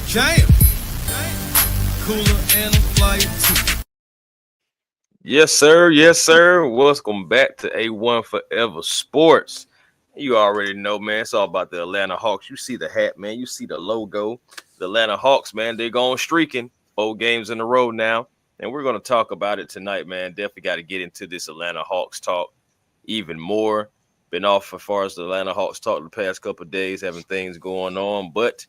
Jam. Cooler and a flyer too. Yes, sir. Yes, sir. Welcome back to A1 Forever Sports. You already know, man. It's all about the Atlanta Hawks. You see the hat, man. You see the logo. The Atlanta Hawks, man, they're going streaking. 4 games in a row now. And we're going to talk about it tonight, man. Definitely got to get into this Atlanta Hawks talk even more. Been off as far as the Atlanta Hawks talk the past couple of days, having things going on, but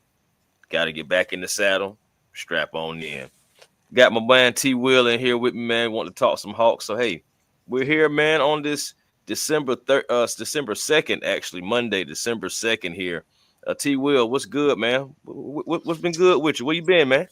got to get back in the saddle. Strap on in. Got my man T Will in here with me, man. Want to talk some Hawks. So hey, we're here, man, on this December 2nd, actually, Monday, December 2nd here. T Will, what's good, man? What's been good with you? Where you been, man?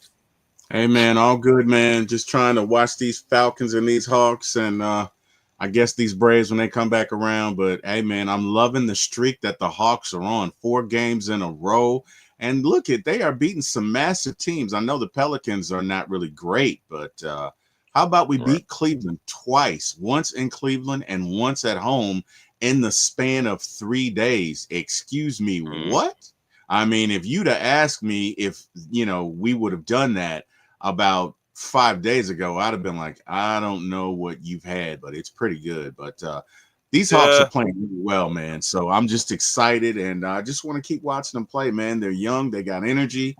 Hey man, all good, man. Just trying to watch these Falcons and these Hawks and I guess these Braves when they come back around. But hey man, I'm loving the streak that the Hawks are on. 4 games in a row. And look they are beating some massive teams. I know the Pelicans are not really great, but how about we Right. beat Cleveland twice, once in Cleveland and once at home in the span of 3 days? Excuse me, Mhm. what? I mean, if you'd have asked me if, we would have done that about 5 days ago, I'd have been like, I don't know what you've had, but it's pretty good. But these Hawks are Yeah. playing really well, man. So I'm just excited, and I just want to keep watching them play, man. They're young, they got energy.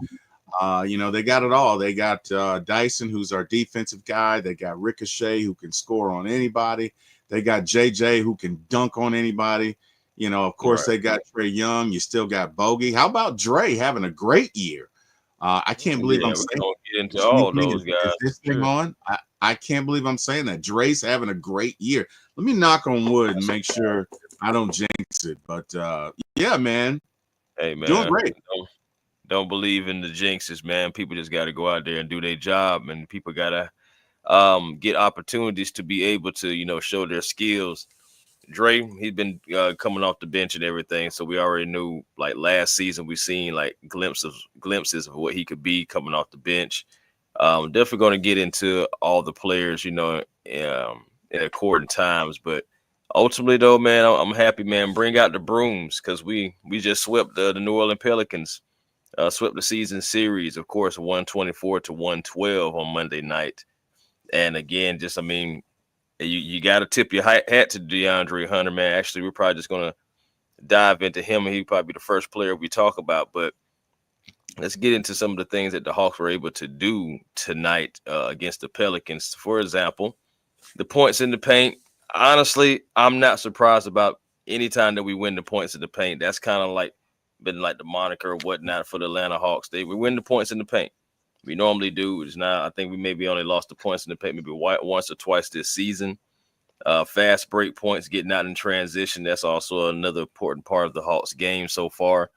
They got it all. They got Dyson, who's our defensive guy. They got Ricochet, who can score on anybody. They got JJ, who can dunk on anybody. Of course, Right. they got Trey Young. You still got Bogey. How about Dre having a great year? I can't believe I'm Yeah, we're saying gonna get into this. Let all me, those is guys this for thing sure. on? I can't believe I'm saying that. Dre's having a great year. Let me knock on wood and make sure I don't jinx it. But yeah, man, Hey doing man, great. don't believe in the jinxes, man. People just gotta go out there and do their job, and people gotta get opportunities to be able to, show their skills. Dre, he's been coming off the bench and everything, so we already knew. Like last season, we seen like glimpses of what he could be coming off the bench. Definitely going to get into all the players, in according times. But ultimately, though, man, I'm happy, man. Bring out the brooms because we just swept the New Orleans Pelicans, swept the season series, of course, 124-112 on Monday night. And again, just I mean, you got to tip your hat to DeAndre Hunter, man. Actually, we're probably just gonna dive into him, and he'll probably be the first player we talk about. But let's get into some of the things that the Hawks were able to do tonight against the Pelicans. For example, the points in the paint. Honestly, I'm not surprised about any time that we win the points in the paint. That's kind of like been like the moniker or whatnot for the Atlanta Hawks. We win the points in the paint. We normally do. It's not. I think we maybe only lost the points in the paint maybe once or twice this season. Fast break points, getting out in transition. That's also another important part of the Hawks game so far.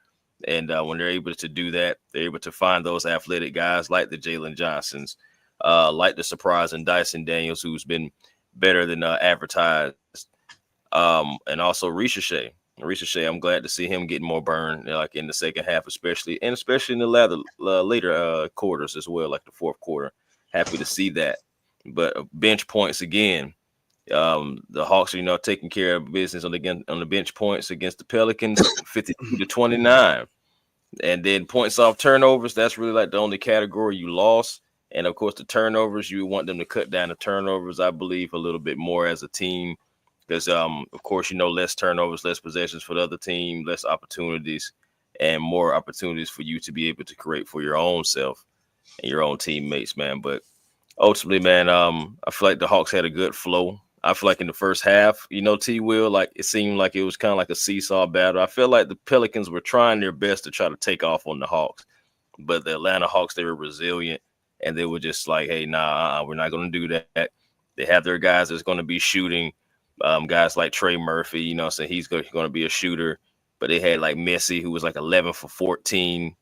And when they're able to do that, they're able to find those athletic guys like the Jalen Johnsons, like the surprising Dyson Daniels, who's been better than advertised, and also Ricochet. Ricochet, I'm glad to see him getting more burn, like in the second half, especially in the later quarters as well, like the fourth quarter. Happy to see that. But bench points again. The Hawks are, taking care of business on the bench points against the Pelicans, 52-29. And then points off turnovers, that's really like the only category you lost. And of course, the turnovers, you want them to cut down the turnovers, I believe, a little bit more as a team. Because of course, less turnovers, less possessions for the other team, less opportunities, and more opportunities for you to be able to create for your own self and your own teammates, man. But ultimately, man, I feel like the Hawks had a good flow. I feel like in the first half, T Will, like it seemed like it was kind of like a seesaw battle. I feel like the Pelicans were trying their best to try to take off on the Hawks, but the Atlanta Hawks, they were resilient and they were just like, hey, nah, we're not going to do that. They have their guys that's going to be shooting, guys like Trey Murphy, so he's going to be a shooter. But they had like Messi, who was like 11 for 14.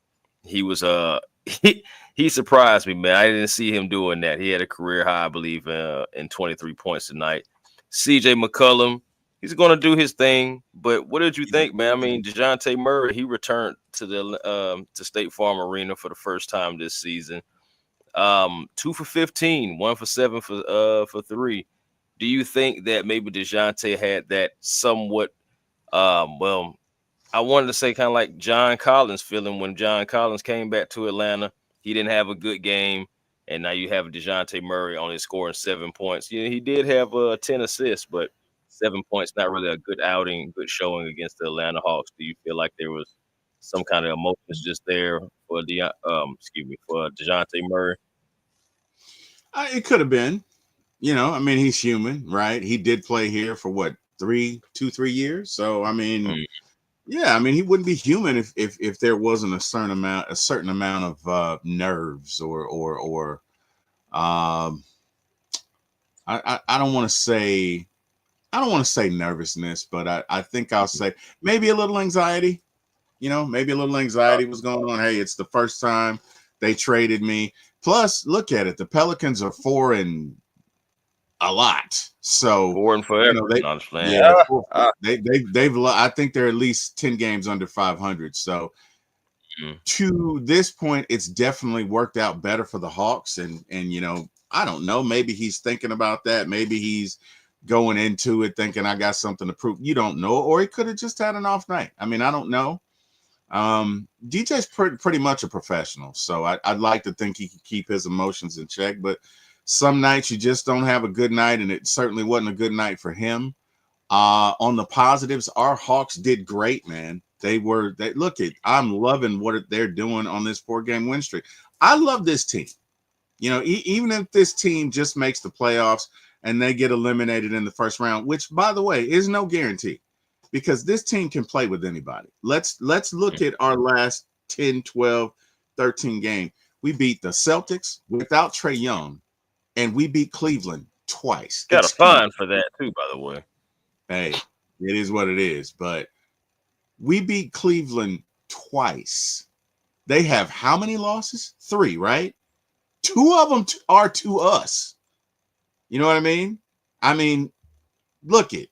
He was he surprised me, man. I didn't see him doing that. He had a career high, I believe, in 23 points tonight. CJ McCollum, he's going to do his thing. But what did you think, man? I mean, DeJounte Murray, he returned to the to State Farm Arena for the first time this season. 2 for 15, 1 for 7 for 3. Do you think that maybe DeJounte had that somewhat well, I wanted to say kind of like John Collins feeling when John Collins came back to Atlanta. he didn't have a good game, and now you have DeJounte Murray only scoring 7 points. Yeah, he did have 10 assists, but 7 points not really a good outing, good showing against the Atlanta Hawks. Do you feel like there was some kind of emotions just there for for DeJounte Murray? It could have been. I mean, he's human, right? He did play here for what, 3 years. So I mean, Mm. yeah, I mean, he wouldn't be human if there wasn't a certain amount of nerves or um, I don't want to say nervousness, but I think I'll say maybe a little anxiety. Maybe a little anxiety was going on. Hey, it's the first time they traded me. Plus, look at it. The Pelicans are 4 and a lot. So, 4 and forever. they, No, I'm just playing. yeah, they've I think they're at least 10 games under 500. So, to this point, it's definitely worked out better for the Hawks. And I don't know. Maybe he's thinking about that. Maybe he's going into it thinking I got something to prove. You don't know. Or he could have just had an off night. I mean, I don't know. DJ's pretty much a professional, so I'd like to think he could keep his emotions in check, but some nights you just don't have a good night, and it certainly wasn't a good night for him. On the positives, our Hawks did great, man. I'm loving what they're doing on this 4-game win streak. I love this team. Even if this team just makes the playoffs and they get eliminated in the first round, which, by the way, is no guarantee, because this team can play with anybody. Let's look at our last 10, 12, 13 game. We beat the Celtics without Trae Young, and we beat Cleveland twice. Got a fine for that too, by the way. Hey, it is what it is. But we beat Cleveland twice. They have how many losses? 3, right? 2 of them are to us. You know what I mean? I mean, look it.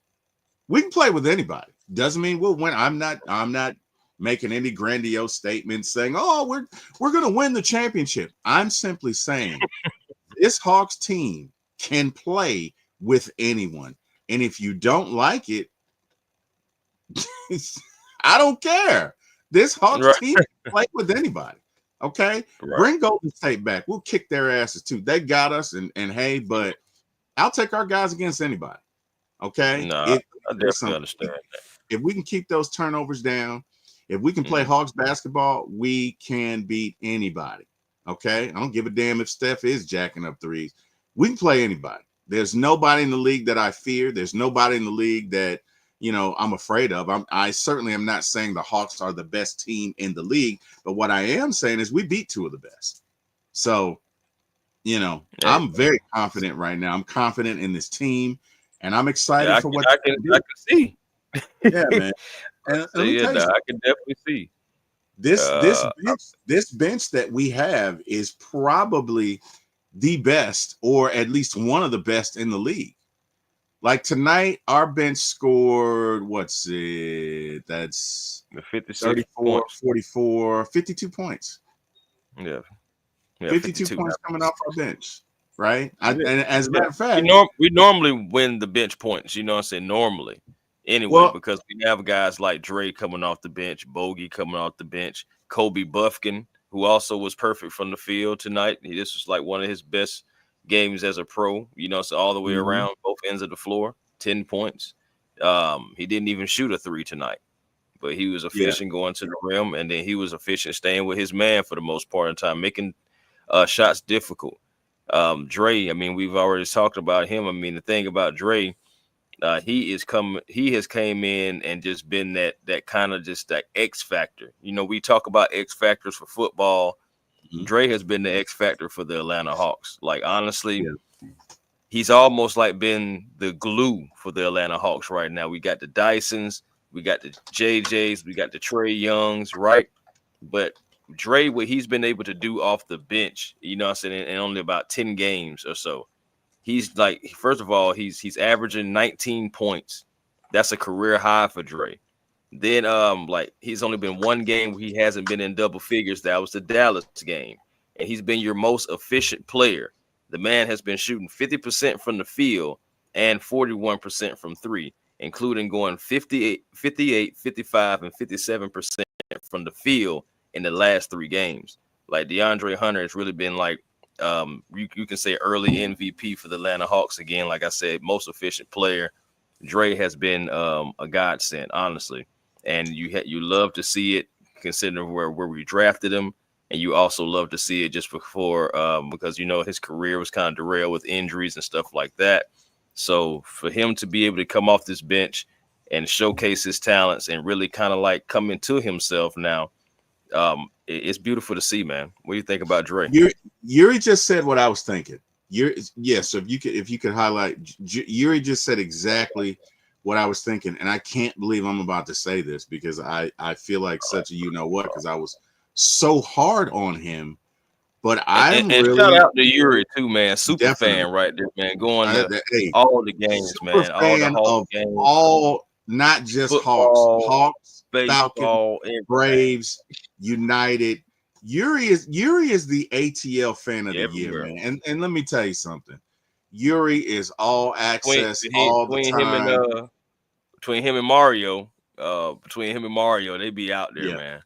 We can play with anybody. Doesn't mean we'll win. I'm not making any grandiose statements saying, "Oh, we're going to win the championship." I'm simply saying this Hawks team can play with anyone. And if you don't like it, I don't care. This Hawks team can play with anybody. Okay? Right. Bring Golden State back. We'll kick their asses too. They got us, and hey, but I'll take our guys against anybody. Okay? No, I definitely understand that. If we can keep those turnovers down, if we can play Hawks basketball, we can beat anybody. Okay? I don't give a damn if Steph is jacking up threes. We can play anybody. There's nobody in the league that I fear. There's nobody in the league that, I'm afraid of. I certainly am not saying the Hawks are the best team in the league, but what I am saying is we beat 2 of the best. So, I'm very confident right now. I'm confident in this team, and I'm excited for what I can see. Yeah, man. And I can definitely see this bench that we have is probably the best, or at least one of the best in the league. Like tonight, our bench scored, that's 56 34, points. 44, 52 points. Yeah 52 points coming off our bench, right? And as a matter of fact, we normally win the bench points, what I'm saying? Normally. Anyway, because we have guys like Dre coming off the bench, Bogey coming off the bench, Kobe Buffkin, who also was perfect from the field tonight. This was like one of his best games as a pro, so all the way around, both ends of the floor, 10 points. He didn't even shoot a 3 tonight, but he was efficient going to the rim, and then he was efficient staying with his man for the most part of the time, making shots difficult. Dre, I mean, we've already talked about him. I mean, the thing about Dre, he has came in and just been that kind of just that X factor. We talk about X factors for football. Dre has been the X factor for the Atlanta Hawks. Like, honestly, he's almost like been the glue for the Atlanta Hawks right now. We got the Dysons, we got the JJs, we got the Trae Youngs, right? But Dre, what he's been able to do off the bench, in only about 10 games or so. He's like, first of all, he's averaging 19 points. That's a career high for Dre. Then he's only been 1 game where he hasn't been in double figures. That was the Dallas game. And he's been your most efficient player. The man has been shooting 50% from the field and 41% from 3, including going 58, 55, and 57% from the field in the last 3 games. Like DeAndre Hunter has really been like you can say early MVP for the Atlanta Hawks again. Like I said, most efficient player. Dre has been a godsend, honestly, and you love to see it considering where we drafted him, and you also love to see it just before because his career was kind of derailed with injuries and stuff like that. So for him to be able to come off this bench and showcase his talents and really kind of like come into himself now, it's beautiful to see, man. What do you think about Dre? Yuri just said what I was thinking. Yes. So if you could highlight, Yuri just said exactly what I was thinking, and I can't believe I'm about to say this because I feel like such a because I was so hard on him, but I'm and really shout out to Yuri too, man. Super definitely fan right there, man. Going to hey, all the games, super man. All the fan Hawks of games, all, not just football, Hawks, Falcons, baseball, everything. Braves, United. Yuri is the ATL fan of the year, Everywhere. man. And let me tell you something. Yuri is all access all the time. Between him and Mario, they be out there, Yeah. man.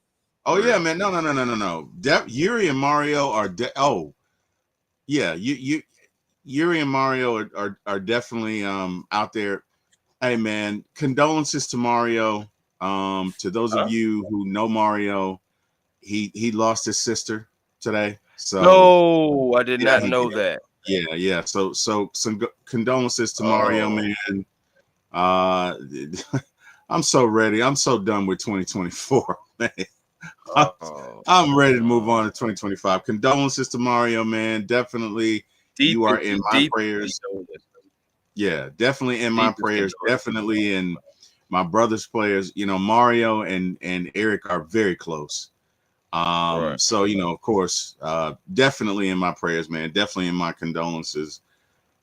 Oh For yeah, real. man. No. Yuri and Mario are yeah. Yuri and Mario are definitely out there. Hey man, condolences to Mario. To those of you who know Mario, he lost his sister today. So No, I did yeah, not know that. yeah. So some condolences to Mario, Oh, man. I'm so ready. I'm so done with 2024, man. oh, I'm ready to move oh. on to 2025. Condolences to Mario, man. Definitely, you are in my Deep prayers. condolences. Yeah, definitely in my Deepest prayers. condolences. Definitely in my brother's players. Mario and Eric are very close. Right. So of course, definitely in my prayers, man. Definitely in my condolences.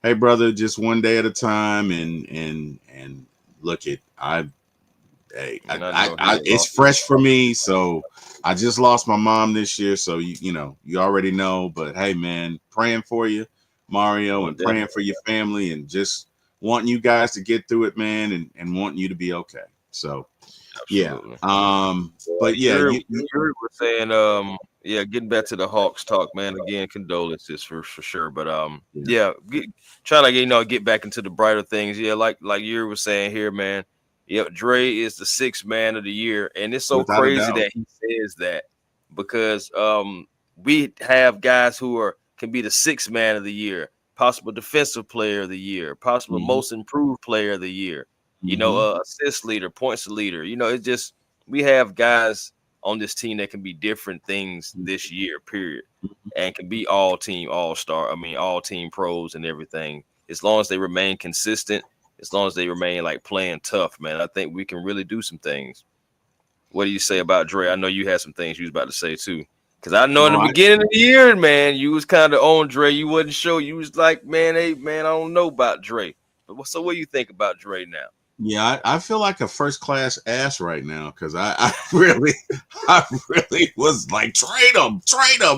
Hey, brother, just one day at a time, and look it. And I know he It's lost. fresh for me. So I just lost my mom this year. So you already know. But hey, man, praying for you, Mario, Well, and praying for your family, and just wanting you guys to get through it, man, and wanting you to be okay. So yeah. absolutely. But yeah, Yuri was saying, yeah, getting back to the Hawks talk, man. Again, condolences for sure. But yeah, trying to get back into the brighter things. Yeah, like Yuri was saying here, man. Yep, Dre is the sixth man of the year, and it's so without a crazy doubt. that he says that because we have guys who can be the sixth man of the year, possible defensive player of the year, possible Mhm. most improved player of the year. Mhm. Assist leader, points leader. It's just we have guys on this team that can be different things this year, period, and can be all team, all star. I mean, all team pros and everything. As long as they remain consistent, as long as they remain like playing tough, man, I think we can really do some things. What do you say about Dre? I know you had some things you was about to say too. Cause I know in No, the beginning of the year, man, you was kind of on Dre. You wasn't sure. You was like, man, hey, man, I don't know about Dre. So what do you think about Dre now? yeah, I feel like a first class ass right now because I really I really was like trade him,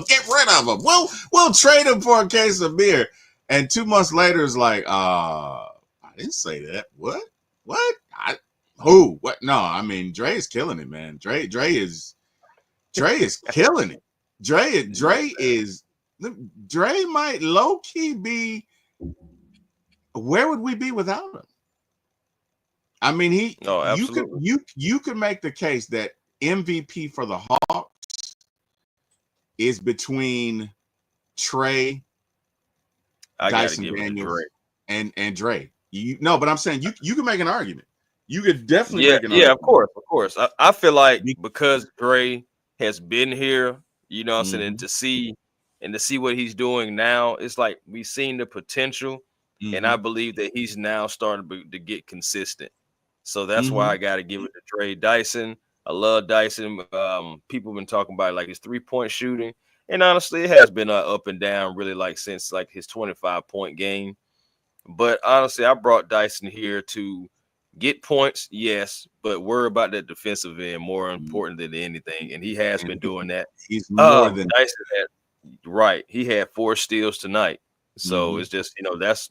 get rid of him. We'll trade him for a case of beer. And 2 months later it's like, I didn't say that. What? Who? What? No, I mean Dre is killing it, man. Dre is killing it. Dre might low key be. Where would we be without him? I mean, Oh, absolutely. you could make the case that MVP for the Hawks is between Trey, I got to Dyson give it to Dre. Daniels, and Dre. But I'm saying you can make an argument. You could definitely Yeah, make an yeah, of argument. course, of course. I feel like because Dre has been here, what I'm saying, Mm-hmm, and to see what he's doing now, it's like we've seen the potential, and mm-hmm, I believe that he's now starting to get consistent. So that's why mm-hmm, I got to give it to Dre. Dyson. I love Dyson. People been talking about like his 3-point shooting, and honestly, it has been up and down really like since like his 25-point game. But honestly, I brought Dyson here to get points, yes, but worry about that defensive end more mm-hmm. important than anything. And he has been And doing that. he's more than. Dyson right. He had 4 steals tonight. So Mm-hmm, it's just,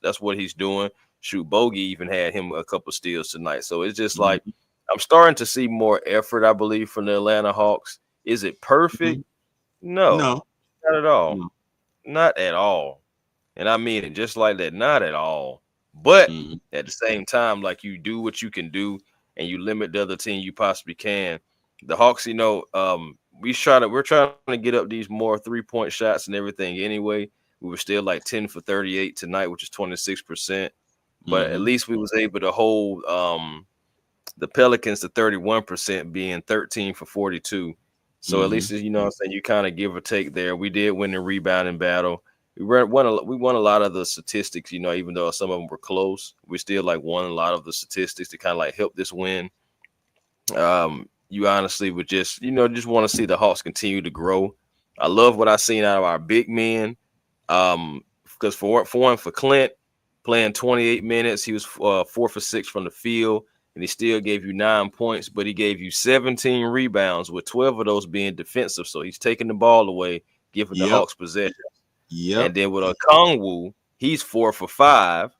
that's what he's doing. Shoot, Bogey even had him a couple steals tonight. So it's just like mm-hmm, I'm starting to see more effort, I believe, from the Atlanta Hawks. Is it mm-hmm. perfect? No. No, Not at all. No. Not at all. And I mean it just like that. Not at all. But Mhm. at the same time, like you do what you can do and you limit the other team you possibly can. The Hawks, we're trying to get up these more 3-point shots and everything anyway. We were still like 10 for 38 tonight, which is 26%. But at Mhm. least we was able to hold the Pelicans to 31%, being 13 for 42. So at least, Mhm. you know what I'm saying, you kind of give or take there. We did win the rebounding battle. We won a lot of the statistics, even though some of them were close. We still like won a lot of the statistics to kind of like help this win. You honestly would just want to see the Hawks continue to grow. I love what I seen out of our big men. Because for Clint playing 28 minutes, he was 4 for 6 from the field, and he still gave you 9 points, but he gave you 17 rebounds, with 12 of those being defensive. So he's taking the ball away, giving the Yep. Hawks possession. Yep. And then with a Kongwu, he's 4 for 5,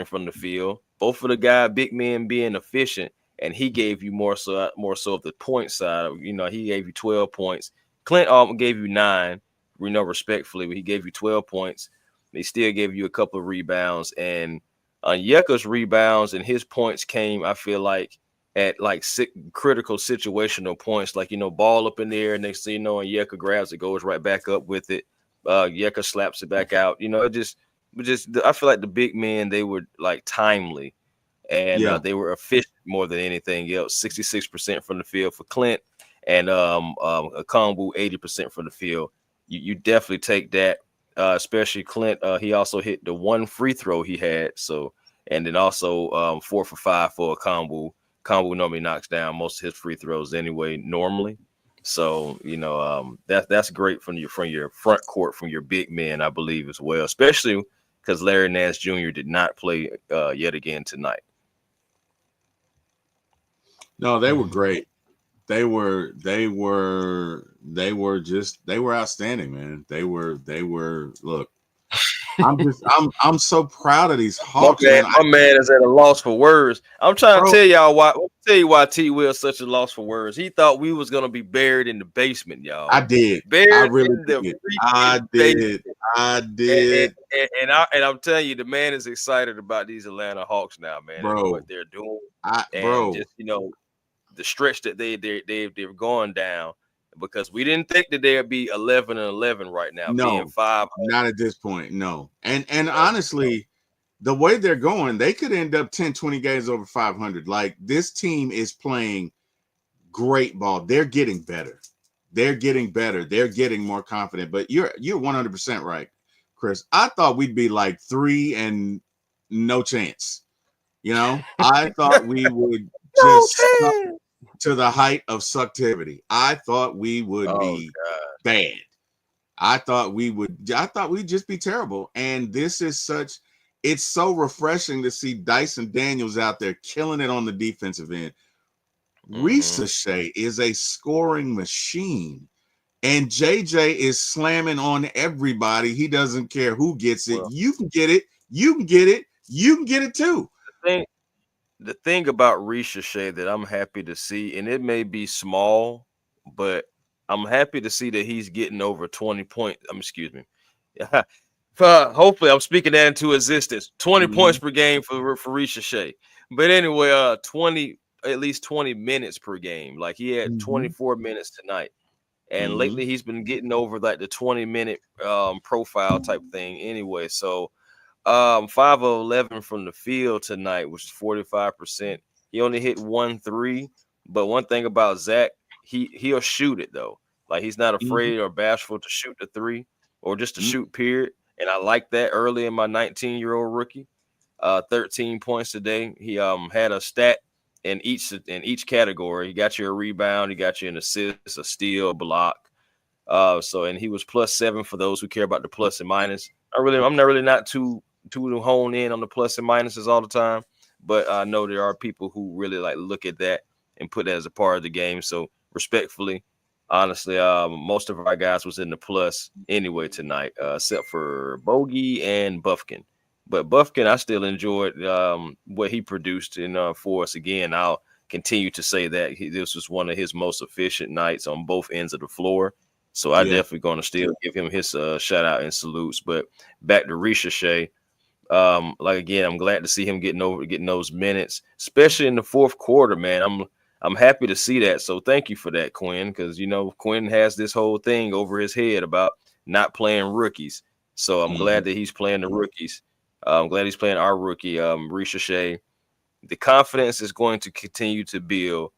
from the field. Both of the big men being efficient, and he gave you more so of the point side. He gave you 12 points. Clint gave you 9, respectfully, but he gave you 12 points. They still gave you a couple of rebounds, and Onyeka's rebounds and his points came, I feel like, at like critical situational points, like ball up in the air. Next thing you know, Onyeka grabs it, goes right back up with it. Yeka slaps it back out. I feel like the big men, they were like timely, and Yeah. they were efficient more than anything else. 66% from the field for Clint, and a combo 80% from the field. You definitely take that, especially Clint. He also hit the one free throw he had. So, and then also 4 for 5 for a combo. Combo normally knocks down most of his free throws anyway, normally. So that's great from your front court, from your big men, I believe, as well, especially because Larry Nance Jr. did not play yet again tonight. No, they were great. They were outstanding, man. They were look. I'm so proud of these My Hawks, man, man. my man is at a loss for words. I'm trying to Bro, tell y'all why. I'll tell you why T. Will's such a loss for words. He thought we was gonna be buried in the basement, I y'all. did. I Buried really in the did. I freaking basement. did. I And, and, did, I'm telling you, the man is excited about these Atlanta Hawks now, man, and what bro. they're doing, I and bro. just the stretch that they're going down, because we didn't think that they'd be 11-11 right now, being No, 500. not at this point. No. And No, honestly, the way they're going, they could end up 10, 20 games over 500. Like, this team is playing great ball. They're getting better. They're getting better. They're getting more confident. But you're 100% right, Chris. I thought we'd be like 3 and no chance. I thought we would no just suck chance. to the height of sucktivity. I thought we would Oh be God. bad. I thought we'd just be terrible. And it's so refreshing to see Dyson Daniels out there killing it on the defensive end. Mm-hmm. Shea is a scoring machine, and JJ is slamming on everybody. He doesn't care who gets it. Well, You can get it. You can get it. You can get it too. the thing about Shea that I'm happy to see, and it may be small, but I'm happy to see that he's getting over 20 points. Excuse me. Hopefully, I'm speaking that into existence. 20 Mm-hmm. points per game for Shea. But anyway, at least 20 minutes per game. Like, he had Mm-hmm. 24 minutes tonight. And Mm-hmm. lately he's been getting over like the 20-minute profile type thing anyway. So 5 of 11 from the field tonight, which is 45%. He only hit 1 3, but one thing about Zach, he'll shoot it though. Like, he's not Mm-hmm. afraid or bashful to shoot the 3, or just to Mm-hmm. shoot, period. And I like that early in my 19-year-old rookie. 13 points today. He had a stat in each category. He got you a rebound, he got you an assist, a steal, a block. And he was +7 for those who care about the plus and minus. I'm not too honed in on the plus and minuses all the time, but I know there are people who really like look at that and put that as a part of the game. So respectfully, honestly, most of our guys was in the plus anyway tonight, except for Bogey and Buffkin. But Buffkin, I still enjoyed what he produced for us. Again, I'll continue to say that this was one of his most efficient nights on both ends of the floor. So I Yeah. definitely going to still give him his shout out and salutes. But back to Ricochet, like again, I'm glad to see him getting those minutes, especially in the fourth quarter, man. I'm happy to see that. So thank you for that, Quinn, because Quinn has this whole thing over his head about not playing rookies. So I'm glad that he's playing the rookies. I'm glad he's playing our rookie, Ricochet. The confidence is going to continue to build.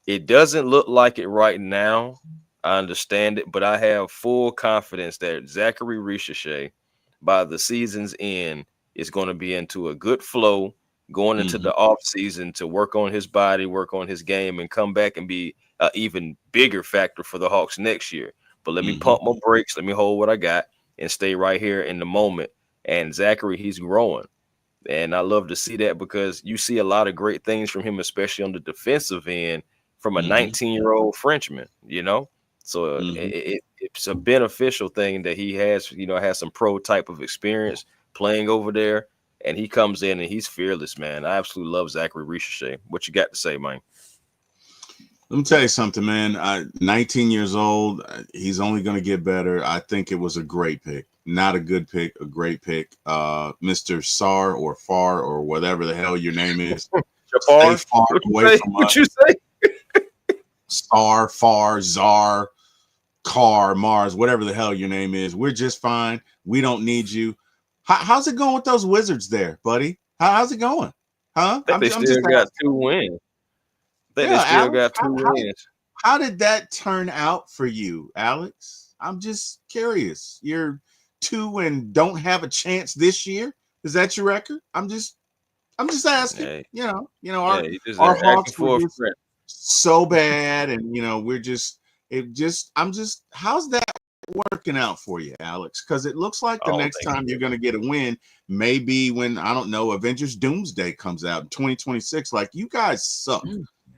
It doesn't look like it right now. I understand it, but I have full confidence that Zachary Ricochet, by the season's end, is going to be into a good flow going into the off season to work on his body, work on his game, and come back and be an even bigger factor for the Hawks next year. But let me pump my brakes, let me hold what I got, and stay right here in the moment. And Zachary, he's growing. And I love to see that because you see a lot of great things from him, especially on the defensive end, from a 19-year-old Frenchman, So it's a beneficial thing that he has some pro type of experience playing over there. And he comes in and he's fearless, man. I absolutely love Zachary Ricochet. What you got to say, man? Let me tell you something, man. 19 years old. He's only going to get better. I think it was a great pick. Not a good pick, a great pick. Mr. Sar or Far or whatever the hell your name is. Stay far away from us. What you say? Star, Far, Czar, Car, Mars, whatever the hell your name is. We're just fine. We don't need you. How's it going with those Wizards there, buddy? How's it going? Huh? I think they still got 2 wins. They still Alex, got 2 wins. How did that turn out for you, Alex? I'm just curious. You're 2 and don't have a chance this year. Is that your record? I'm just asking. Hey. Our Hawks were just so bad, and how's that working out for you, Alex? Because it looks like the next time you're going to get a win may be when, I don't know, Avengers Doomsday comes out in 2026. Like, you guys suck.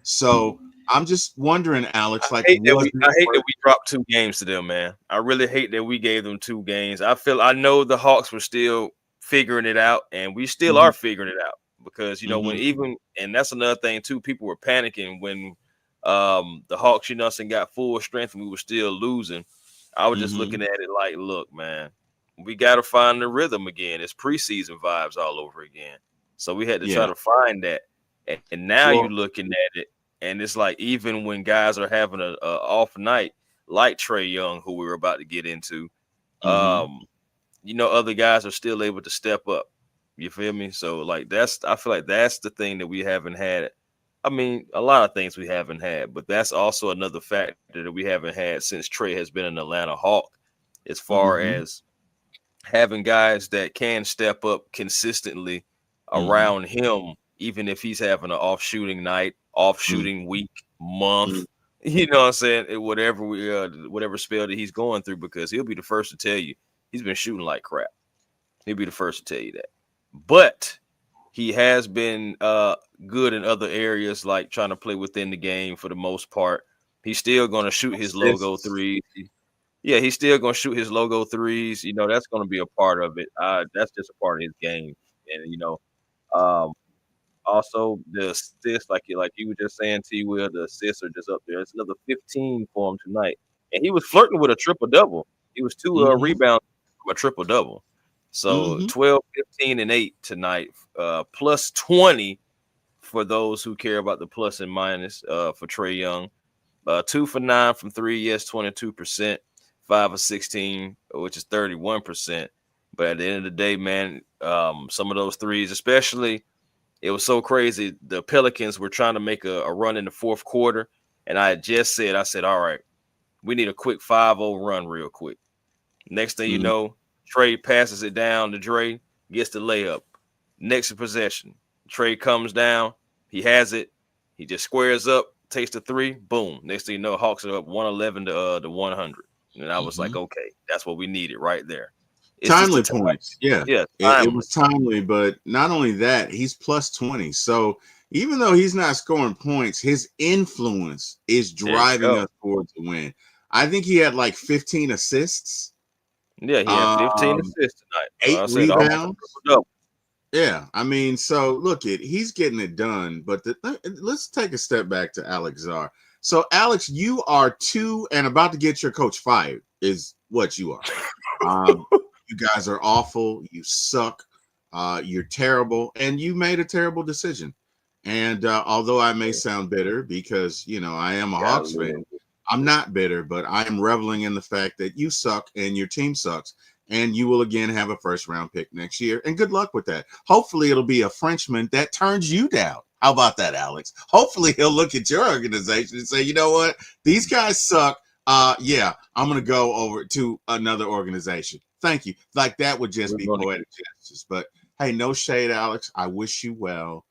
So I'm just wondering, Alex, I hate that we dropped 2 games to them, man. I really hate that we gave them 2 games. I know the Hawks were still figuring it out, and we still are figuring it out because and that's another thing too. People were panicking when the Hawks, got full strength and we were still losing. I was just looking at it like, look, man, we got to find the rhythm again. It's preseason vibes all over again. So we had to try to find that. And now you're looking at it, and it's like even when guys are having a off night, like Trae Young, who we were about to get into, other guys are still able to step up. You feel me? So I feel like that's the thing that we haven't had. I mean, a lot of things we haven't had, but that's also another factor that we haven't had since Trae has been an Atlanta Hawk, as far as having guys that can step up consistently around him, even if he's having an off shooting night, off shooting week, month, you know what I'm saying? Whatever spell that he's going through, because he'll be the first to tell you he's been shooting like crap. He'll be the first to tell you that. But he has been good in other areas, like trying to play within the game for the most part. He's still going to shoot his logo threes. Yeah, he's still going to shoot his logo threes. That's going to be a part of it. That's just a part of his game. And, also the assists, like you were just saying, T. Will, the assists are just up there. It's another 15 for him tonight. And he was flirting with a triple-double. He was 2 rebounds from a triple-double. So 12, 15, and 8 tonight, plus 20 for those who care about the plus and minus for Trae Young. 2 for 9 from 3, yes, 22%. 5 of 16, which is 31%. But at the end of the day, man, some of those threes, especially, it was so crazy. The Pelicans were trying to make a run in the fourth quarter, and I said, all right, we need a quick 5-0 run real quick. Next thing you know, Trae passes it down to Dre, gets the layup. Next possession, Trae comes down, he has it, he just squares up, takes the 3, boom. Next thing you know, Hawks are up 111 to 100. And I was like, okay, that's what we needed right there. Timely points. Yeah. It was timely, but not only that, he's plus 20. So even though he's not scoring points, his influence is driving us towards the win. I think he had like 15 assists. Yeah, he had 15 assists tonight. 8 rebounds. Yeah, I mean, so look, he's getting it done. But let's take a step back to Alex Czar. So, Alex, you are two and about to get your coach fired, is what you are. You guys are awful. You suck. You're terrible. And you made a terrible decision. And although I may sound bitter because, I am a Hawks fan, I'm not bitter, but I am reveling in the fact that you suck and your team sucks. And you will again have a first round pick next year. And good luck with that. Hopefully, it'll be a Frenchman that turns you down. How about that, Alex? Hopefully, he'll look at your organization and say, you know what? These guys suck. Yeah, I'm going to go over to another organization. Thank you. Like that would just be poetic justice. But hey, no shade, Alex. I wish you well.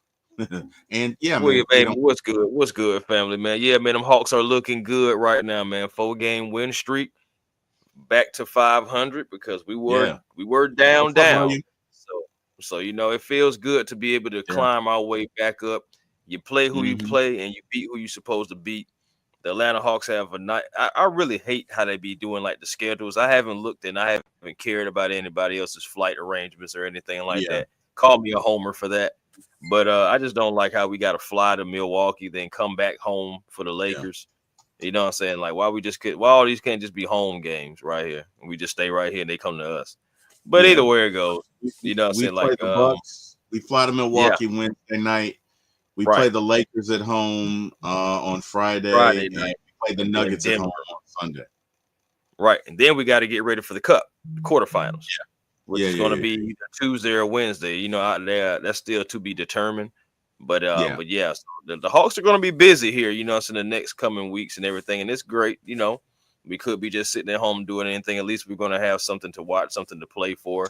And yeah, man. What's good? What's good, family, man? Yeah, man, them Hawks are looking good right now, man. 4-game win streak, back to 500 because we were down. So it feels good to be able to climb our way back up. You play who you play, and you beat who you're supposed to beat. The Atlanta Hawks have a night. I really hate how they be doing like the schedules. I haven't looked and I haven't cared about anybody else's flight arrangements or anything like that. Call me a homer for that. But I just don't like how we got to fly to Milwaukee, then come back home for the Lakers. You know what I'm saying? Like, why all these can't just be home games right here? We just stay right here and they come to us. But either way it goes, you know what I'm saying? Like, the Bucks. We fly to Milwaukee Wednesday night. We play the Lakers at home on Friday night. And we play the Nuggets at home on Sunday. Right. And then we got to get ready for the Cup, the quarterfinals. Which is going to be either Tuesday or Wednesday. Out there, that's still to be determined. But so the Hawks are going to be busy here, in the next coming weeks and everything. And it's great, we could be just sitting at home doing anything. At least we're going to have something to watch, something to play for.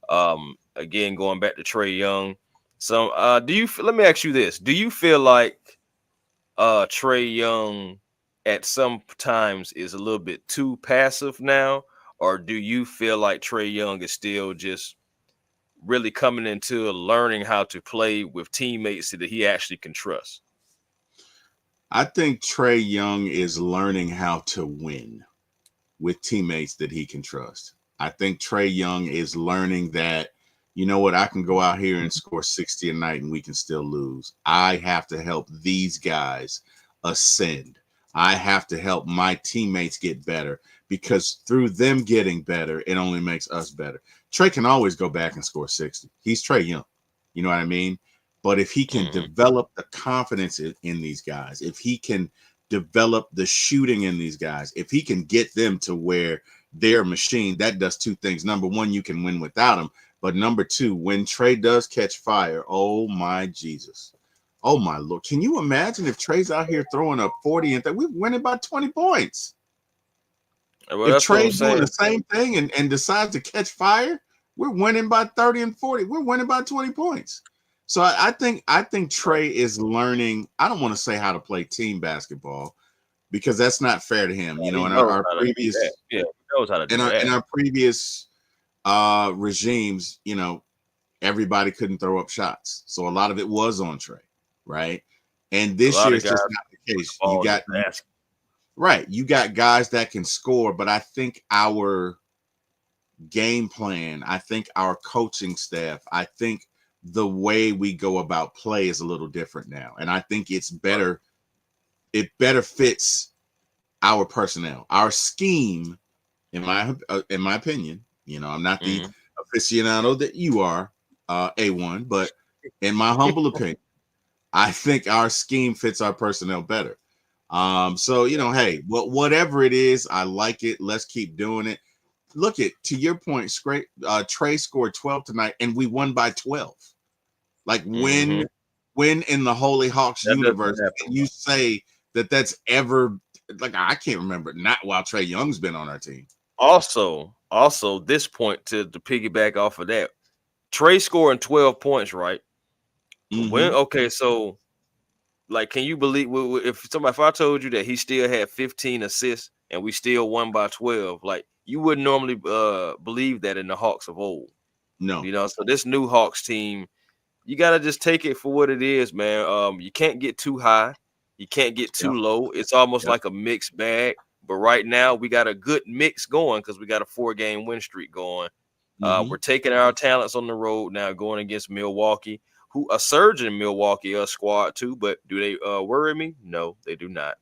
Again, going back to Trae Young. So let me ask you this. Do you feel like Trae Young at some times is a little bit too passive now? Or do you feel like Trae Young is still just really coming into learning how to play with teammates that he actually can trust? I think Trae Young is learning how to win with teammates that he can trust. I think Trae Young is learning that, you know what, I can go out here and score 60 a night and we can still lose. I have to help these guys ascend. I have to help my teammates get better. Because through them getting better, it only makes us better. Trae can always go back and score 60. He's Trae Young. You know what I mean? But if he can develop the confidence in these guys, if he can develop the shooting in these guys, if he can get them to where they're a machine, that does two things. Number one, you can win without him. But number two, when Trae does catch fire, oh my Jesus. Oh my Lord. Can you imagine if Trae's out here throwing up 40 and we're winning by 20 points? Well, if Trae's doing the same thing and decides to catch fire, we're winning by 30 and 40. We're winning by 20 points. So I think Trae is learning. I don't want to say how to play team basketball because that's not fair to him. In our previous regimes, everybody couldn't throw up shots. So a lot of it was on Trae, right? And this year it's just not the case. You got guys that can score, but I think our game plan, I think our coaching staff, I think the way we go about play is a little different now. And I think it's better. It better fits our personnel, our scheme, in my opinion. I'm not the aficionado that you are, A1, but in my humble opinion, I think our scheme fits our personnel better. So, hey, whatever it is, I like it. Let's keep doing it. Look to your point, Trae scored 12 tonight and we won by 12. Like when in the Holy Hawks universe, can you say that's ever, like, I can't remember, not while Trae Young's been on our team. Also this point to piggyback off of that, Trae scoring 12 points, right? So like, can you believe if I told you that he still had 15 assists and we still won by 12, like you wouldn't normally believe that in the Hawks of old. No. So this new Hawks team, you got to just take it for what it is, man. You can't get too high. You can't get too low. It's almost like a mixed bag. But right now we got a good mix going because we got a 4-game win streak going. We're taking our talents on the road now, going against Milwaukee. who a surge in Milwaukee squad too. But do they worry me? No, they do not.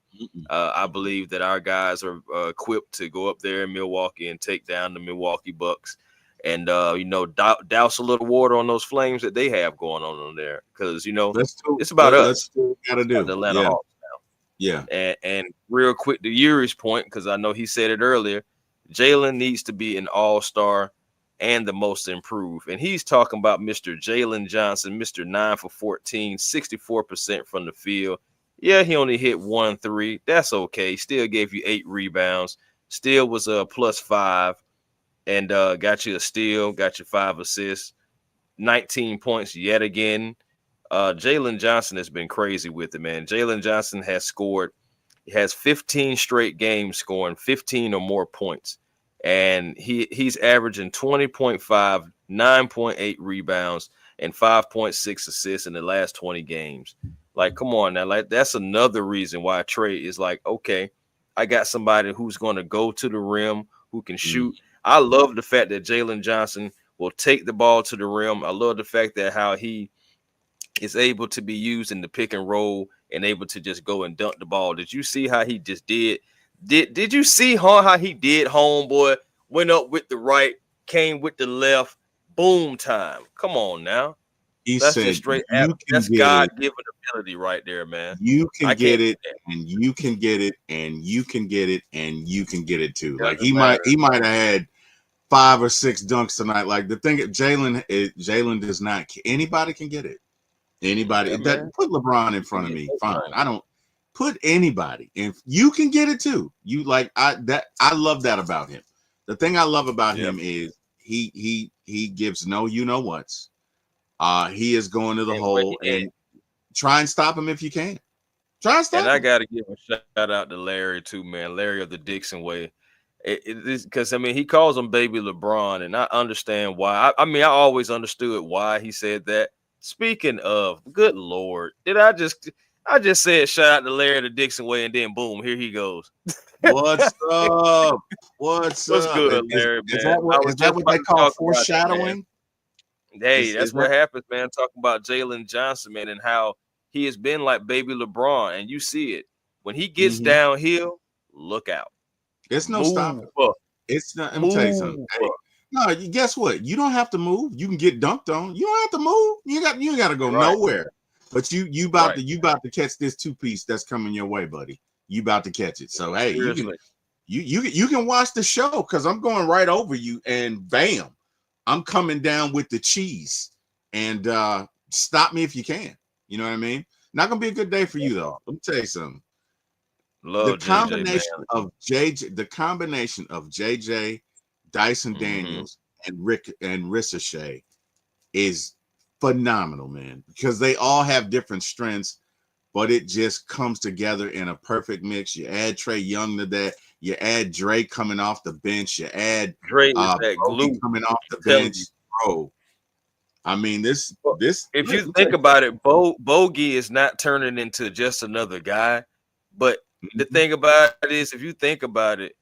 I believe that our guys are equipped to go up there in Milwaukee and take down the Milwaukee Bucks, and douse a little water on those flames that they have going on there, because it's about us. Let's do what we gotta do. The Atlanta Hawks now. Yeah. And real quick to Yuri's point, because I know he said it earlier, Jalen needs to be an all-star and the most improved. And he's talking about Mr. Jalen Johnson, Mr. 9 for 14, 64% from the field. Yeah, he only hit 1 3. That's okay. Still gave you 8 rebounds. Still was a +5, and got you a steal, got you 5 assists, 19 points yet again. Jalen Johnson has been crazy with it, man. Jalen Johnson has 15 straight games scoring 15 or more points. And he's averaging 20.5, 9.8 rebounds, and 5.6 assists in the last 20 games. Like, come on now. Like, that's another reason why Trey is like, okay, I got somebody who's going to go to the rim, who can shoot. I love the fact that Jalen Johnson will take the ball to the rim. I love the fact that how he is able to be used in the pick and roll and able to just go and dunk the ball. Did you see how he just did? Did you see how he did, homeboy? Went up with the right, came with the left, boom time. Come on now. That's just straight. That's God-given ability right there, man. You can get it, and you can get it, and you can get it, and you can get it too. Like he might have had 5 or 6 dunks tonight. Like the thing, Jalen does not. Anybody can get it. Anybody that put LeBron in front of me, fine. I don't put anybody, and you can get it too. You like I love that about him. The thing I love about him is he gives no you know what's. He is going to the hole, and try and stop him if you can. Try and stop him. I got to give a shout out to Larry too, man. Larry of the Dixon way. Because he calls him Baby LeBron, and I understand why. I always understood why he said that. Speaking of, good Lord, I just said shout out to Larry the Dixon way, and then boom, here he goes. What's up? What's good, Larry? Is that what they call foreshadowing? Hey, that's what happens, man. Talking about Jalen Johnson, man, and how he has been like Baby LeBron, and you see it when he gets downhill. Look out! It's no stopping. It's not. Let me tell you something. Hey, no, guess what? You don't have to move. You can get dunked on. You don't have to move. You got to go nowhere. But you about to catch this 2-piece that's coming your way, buddy. You about to catch it. So hey, you can watch the show, because I'm going right over you, and bam, I'm coming down with the cheese. And stop me if you can. You know what I mean? Not gonna be a good day for you though. Let me tell you something. The combination of JJ, Dyson Daniels, and Ricochet is phenomenal, man, because they all have different strengths, but it just comes together in a perfect mix. You add Trae Young to that, you add Dre coming off the bench, you add Dre that glue coming off the bench, bro. I mean, this. If you think about it, Bogey is not turning into just another guy, but the thing about it is, if you think about it,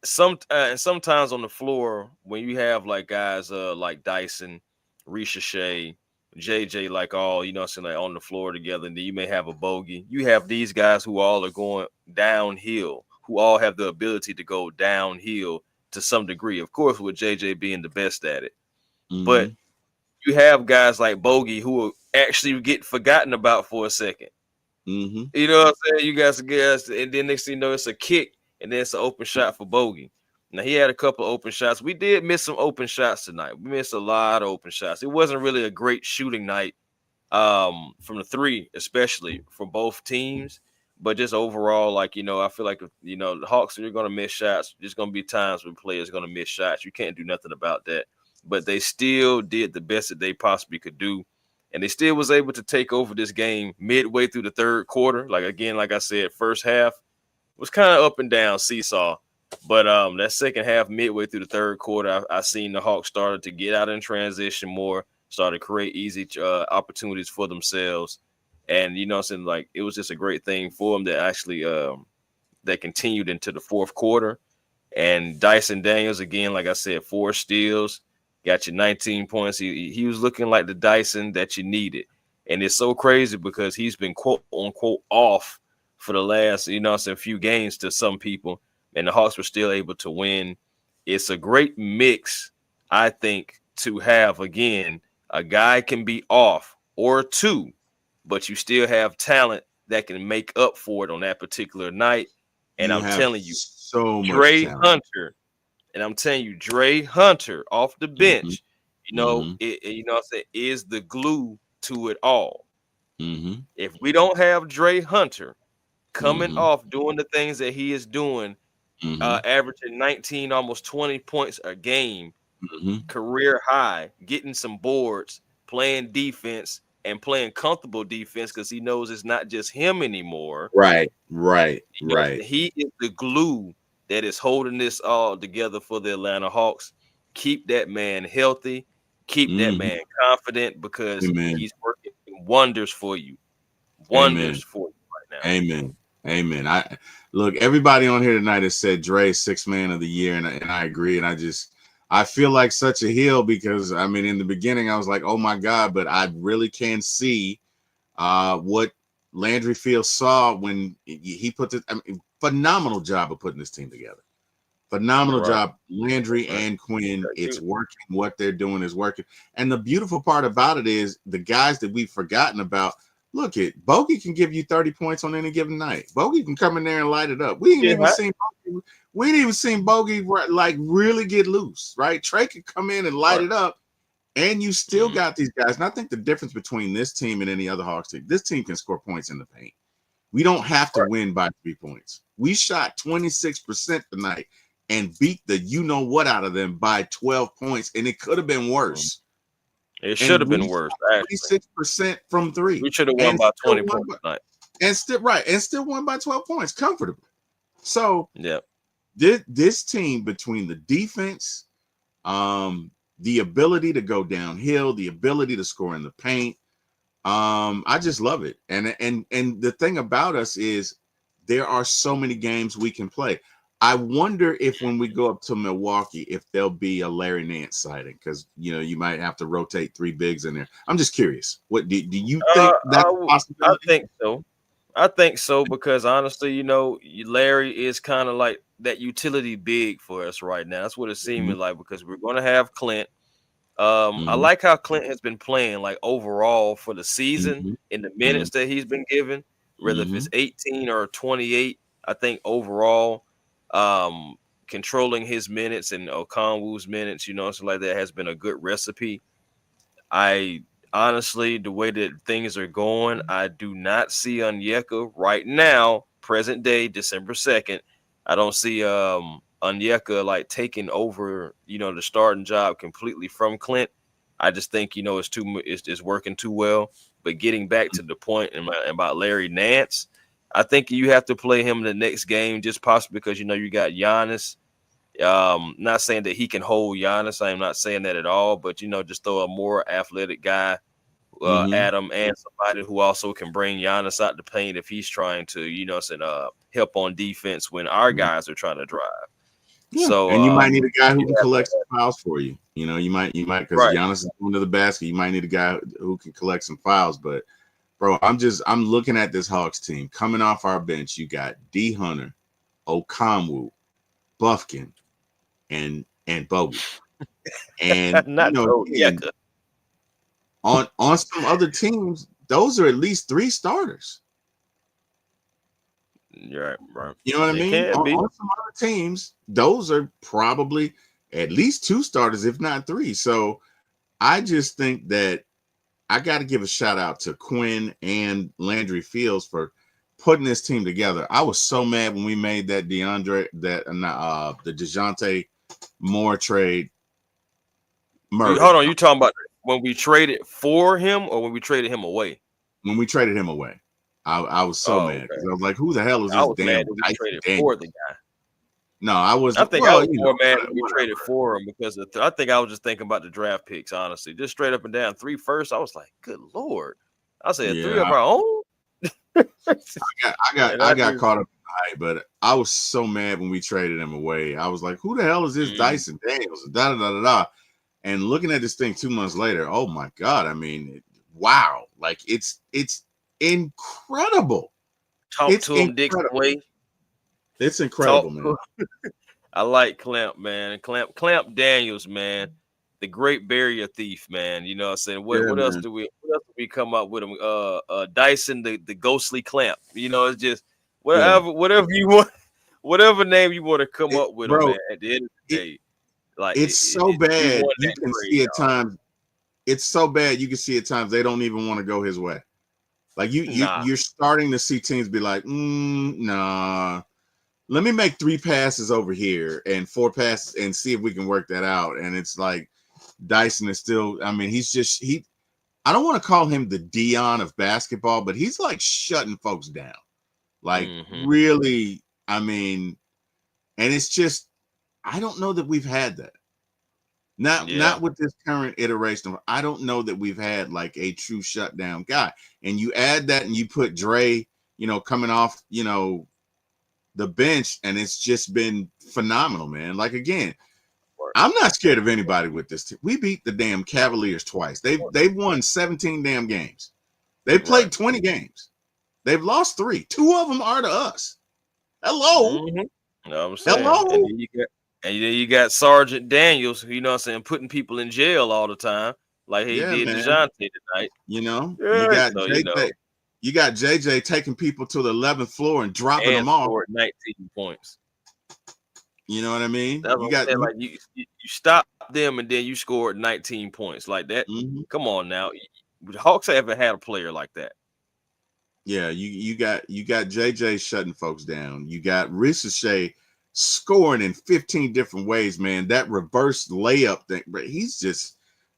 sometimes on the floor when you have like guys like Dyson, Ricochet, JJ, like all like on the floor together, and then you may have a Bogey. You have these guys who all are going downhill, who all have the ability to go downhill to some degree. Of course, with JJ being the best at it, but you have guys like Bogey who will actually get forgotten about for a second. You know what I'm saying? You guys, and then next thing you know, it's a kick, and then it's an open shot for Bogey. Now, he had a couple of open shots. We did miss some open shots tonight. We missed a lot of open shots. It wasn't really a great shooting night from the three, especially for both teams. But just overall, I feel like, the Hawks are going to miss shots. There's going to be times when players are going to miss shots. You can't do nothing about that. But they still did the best that they possibly could do. And they still was able to take over this game midway through the third quarter. Like I said, first half was kind of up and down, seesaw. But that second half, midway through the third quarter, I seen the Hawks started to get out in transition more, started to create easy opportunities for themselves. And, it was just a great thing for them that actually that continued into the fourth quarter. And Dyson Daniels, again, like I said, 4 steals, got you 19 points. He was looking like the Dyson that you needed. And it's so crazy because he's been quote unquote off for the last, few games to some people, and the Hawks were still able to win. It's a great mix, I think, to have again. A guy can be off or two, but you still have talent that can make up for it on that particular night. And You I'm have telling you, so much Dre talent. Hunter, and I'm telling you, Dre Hunter off the Mm-hmm. bench, Mm-hmm. is the glue to it all. Mm-hmm. If we don't have Dre Hunter coming Mm-hmm. off doing the things that he is doing, Mm-hmm. averaging 19, almost 20 points a game, Mm-hmm. career high, getting some boards, playing defense, and playing comfortable defense because he knows it's not just him anymore. Right. Right. Right. He is the glue that is holding this all together for the Atlanta Hawks. Keep that man healthy. Keep that Mm-hmm. man confident because Amen. he's working wonders for you. Wonders Amen. for you right now. Amen. Amen. I look, everybody on here tonight has said Dre 6th man of the year, and I agree. And I feel like such a heel because I mean, in the beginning, I was like, oh my God, but I really can see what Landry Fields saw when he put this. I mean, phenomenal job of putting this team together. Phenomenal Right. job, Landry Right. and Quinn. You- It's working. What they're doing is working. And the beautiful part about it is the guys that we've forgotten about. Look, Bogey can give you 30 points on any given night. Bogey can come in there and light it up. We ain't even seen Bogey. We ain't even seen Bogey like really get loose, right? Trey can come in and light it up, and you still got these guys. And I think the difference between this team and any other Hawks team, this team can score points in the paint. We don't have to win by 3 points. We shot 26% tonight and beat the you know what out of them by 12 points, and it could have been worse. It should have been worse. 26% from three. We should have won by 20 points tonight. And still won by 12 points comfortably. So yeah, this team, between the defense, the ability to go downhill, the ability to score in the paint, I just love it. And the thing about us is there are so many games we can play. I wonder if when we go up to Milwaukee, if there'll be a Larry Nance sighting, because you might have to rotate 3 bigs in there. I'm just curious. What do you think that's a possibility? I think so. I think so because honestly, Larry is kind of like that utility big for us right now. That's what it's seeming like because we're going to have Clint. I like how Clint has been playing like overall for the season in the minutes that he's been given, whether if it's 18 or 28. I think overall, controlling his minutes and Okonwu's minutes, something like that has been a good recipe. I honestly, the way that things are going, I do not see Onyeka right now, present day, December 2nd. I don't see Onyeka like taking over, the starting job completely from Clint. I just think, it's working too well. But getting back to the point about Larry Nance, I think you have to play him in the next game just possibly because, you got Giannis. Not saying that he can hold Giannis. I am not saying that at all, but just throw a more athletic guy at him and somebody who also can bring Giannis out the paint if he's trying to, help on defense when our guys are trying to drive. Yeah. So and you might need a guy who can collect some fouls for you. You might because Giannis is going to the basket. You might need a guy who can collect some fouls. But bro, I'm looking at this Hawks team coming off our bench. You got D Hunter, Okonwu, Buffkin, and Bogey. And not on some other teams, those are at least 3 starters. You're right. You know what I mean? On some other teams, those are probably at least 2 starters, if not 3. So I just think that I got to give a shout out to Quinn and Landry Fields for putting this team together. I was so mad when we made that the DeJounte Moore trade. Murder. Hold on, you talking about when we traded for him or when we traded him away? When we traded him away. I was so mad because I was like, "Who the hell is I this was damn mad when we traded for the guy." No, I was. I think I was more mad when we traded for him because I think I was just thinking about the draft picks. Honestly, just straight up and down 3 firsts. I was like, "Good Lord!" I said 3 of our own. I got caught up in the hype, but I was so mad when we traded him away. I was like, "Who the hell is this Dyson Daniels?" Da da da da da. And looking at this thing 2 months later, oh my God! I mean, wow! Like it's incredible. Talk It's to him Dixon incredible. way. It's incredible, Talk man. to him. I like Clamp, man. Clamp Daniels, man. The great barrier thief, man. You know what I'm saying? Yeah, What else man. do we come up with him? Dyson the ghostly Clamp. You know, it's just Yeah, whatever you want, whatever name you want to come up with him, bro. man. At the end of the It, day, like it's so we bad. won You that can trade, see at dog. times. It's so bad. You can see at times they don't even want to go his way. Like Nah, you're starting to see teams be like, nah. Let me make 3 passes over here and 4 passes and see if we can work that out. And it's like Dyson is still. I mean, he. I don't want to call him the Dion of basketball, but he's like shutting folks down. Like really, I mean, and it's just I don't know that we've had that. yeah, Not with this current iteration of I don't know that we've had like a true shutdown guy. And you add that and you put Dre, coming off, the bench, and it's just been phenomenal, man. Like again, I'm not scared of anybody with this team. We beat the damn Cavaliers twice. They've won 17 damn games. They've right. played 20 games. They've lost 3. 2 of them are to us. Hello. You know what I'm saying? Hello. And then you got Sergeant Daniels, you know what I'm saying, putting people in jail all the time, like he Yeah, did man. DeJounte tonight. You Yeah, got so JJ. You got JJ taking people to the 11th floor and dropping and them off. scored 19 points. You know what I mean? That's what I'm saying. Like you stopped them and then you scored 19 points like that. Mm-hmm. Come on now, the Hawks haven't had a player like that. Yeah, you got JJ shutting folks down. You got Ricochet scoring in 15 different ways, man. That reverse layup thing, but he's just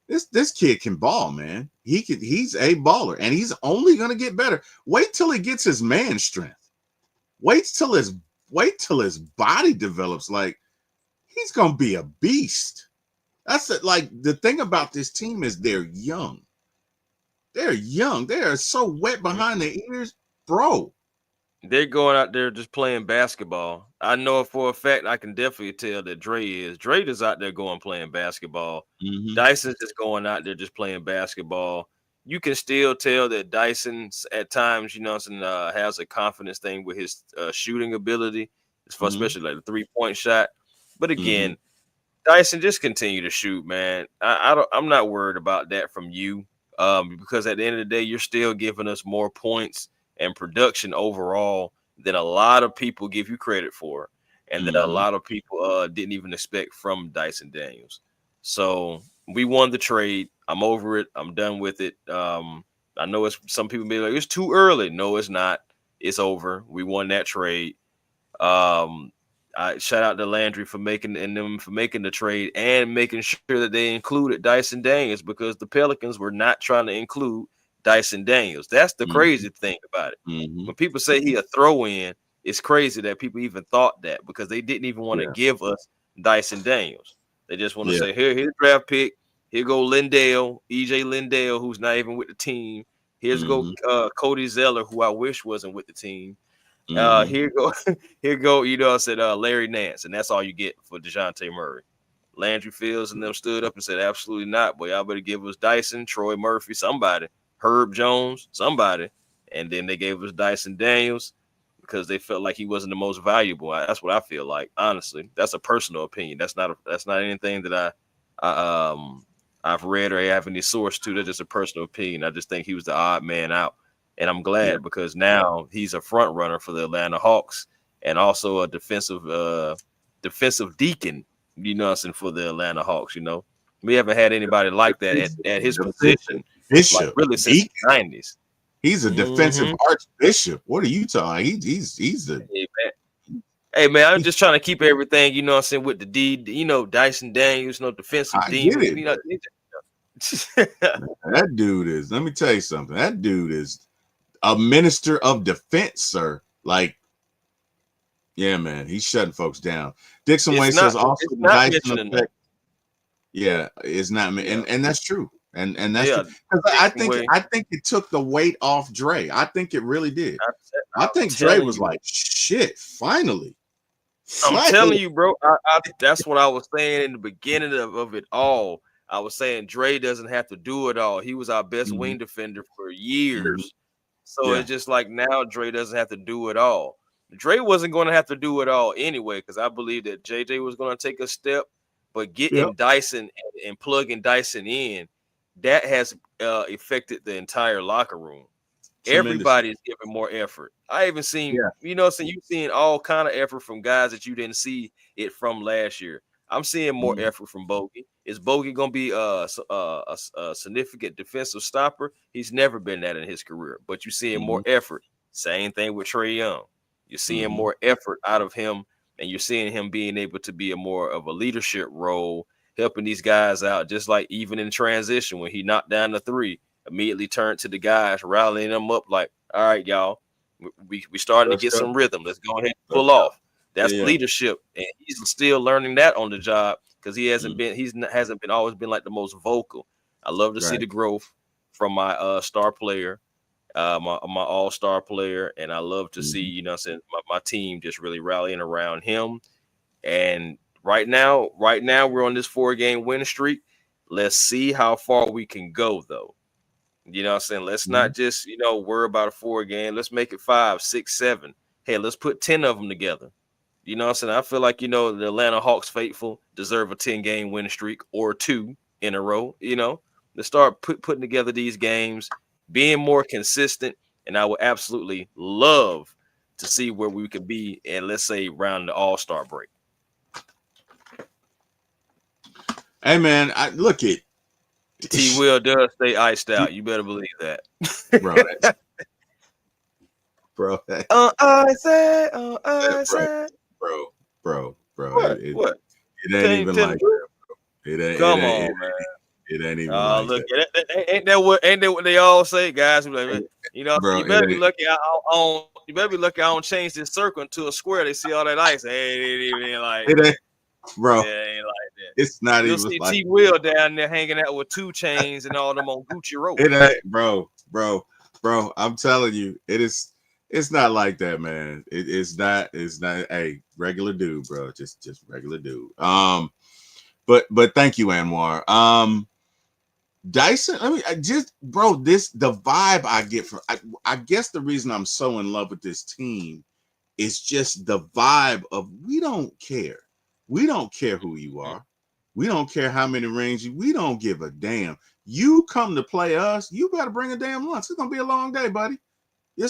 this kid can ball, man. He's a baller, and he's only gonna get better. Wait till he gets his man strength. Wait till his body develops. Like he's gonna be a beast. That's it. Like the thing about this team is they're young. They're young. They are so wet behind the ears, bro. They're going out there just playing basketball. I know for a fact I can definitely tell that Dre is out there going playing basketball. Mm-hmm. Dyson's just going out there just playing basketball. You can still tell that Dyson's at times, has a confidence thing with his shooting ability, especially like the 3-point shot. But again, Dyson, just continue to shoot, man. I'm not worried about that from you, because at the end of the day, you're still giving us more points and production overall than a lot of people give you credit for, and that a lot of people didn't even expect from Dyson Daniels. So we won the trade. I'm over it. I'm done with it. I know some people be like, it's too early. No, it's not. It's over. We won that trade. I shout out to Landry for making the trade and making sure that they included Dyson Daniels, because the Pelicans were not trying to include Dyson Daniels. That's the crazy thing about it. When people say he a throw in, it's crazy that people even thought that, because they didn't even want to give us Dyson Daniels. They just want to say, here's draft pick. Here go Lindell, EJ Lindell, who's not even with the team. Here's go Cody Zeller, who I wish wasn't with the team. Here go, I said Larry Nance, and that's all you get for DeJounte Murray. Landry Fields and them stood up and said, absolutely not, boy, y'all better give us Dyson, Troy Murphy, somebody, Herb Jones, somebody. And then they gave us Dyson Daniels because they felt like he wasn't the most valuable. That's what I feel like, honestly. That's a personal opinion. That's not anything that I've read or have any source to. That's just a personal opinion. I just think he was the odd man out. And I'm glad because now he's a front runner for the Atlanta Hawks and also a defensive deacon, for the Atlanta Hawks. We haven't had anybody like that at his position, Bishop, really since the 90s. He's a defensive archbishop. What are you talking? He's the Hey man, I'm just trying to keep everything, with the D, Dyson Daniels, defensive demon. That dude is. Let me tell you something. That dude is a minister of defense, sir. Like, yeah, man, he's shutting folks down. Dixon Way says also the Dyson effect. Yeah, it's not, and that's true. And that's true. I think it took the weight off Dre. I think it really did. I think Dre was like, shit, finally. I'm telling you, bro. That's what I was saying in the beginning of it all. I was saying Dre doesn't have to do it all. He was our best wing defender for years. So it's just like now Dre doesn't have to do it all. Dre wasn't going to have to do it all anyway, because I believe that JJ was going to take a step, but getting Dyson and plugging Dyson in, that has affected the entire locker room. Everybody is giving more effort. I even seen, so you've seen all kind of effort from guys that you didn't see it from last year. I'm seeing more effort from Bogey. Is Bogey going to be a significant defensive stopper? He's never been that in his career, but you're seeing more effort. Same thing with Trae Young. You're seeing more effort out of him, and you're seeing him being able to be a more of a leadership role, helping these guys out, just like even in transition when he knocked down the three, immediately turned to the guys, rallying them up like, all right, y'all, we starting to get some rhythm. Let's go ahead and pull off. That's leadership, and he's still learning that on the job because he hasn't been always been like the most vocal. I love to see the growth from my star player, my all-star player, and I love to see my team just really rallying around him. And right now we're on this 4-game win streak. Let's see how far we can go, though. You know what I'm saying? Let's not just worry about a 4-game. Let's make it 5, 6, 7. Hey, let's put 10 of them together. You know what I'm saying? I feel like, the Atlanta Hawks faithful deserve a 10-game win streak or 2 in a row. Let's start putting together these games, being more consistent, and I would absolutely love to see where we could be, and let's say around the All-Star break. Hey, man, look at T. Will does stay iced out. You better believe that. Bro. Bro. What? It ain't even like that, bro. It ain't man. It ain't even like look, that. Ain't that what they all say, guys? Like, bro, you better be lucky. You better be lucky. I don't change this circle into a square. They see all that ice. Hey, it ain't like it ain't, bro. Yeah, it ain't like that. It's not You'll even see like T. Will down there hanging out with 2 Chainz and all them on Gucci rope. It ain't, bro. I'm telling you, it's not like that, man. It's not. Hey, regular dude, bro. Just regular dude. But thank you, Anwar. Dyson, the vibe I get from, I guess the reason I'm so in love with this team is just the vibe of we don't care. We don't care who you are. We don't care how many rings we don't give a damn. You come to play us, you better bring a damn lunch. It's gonna be a long day, buddy. You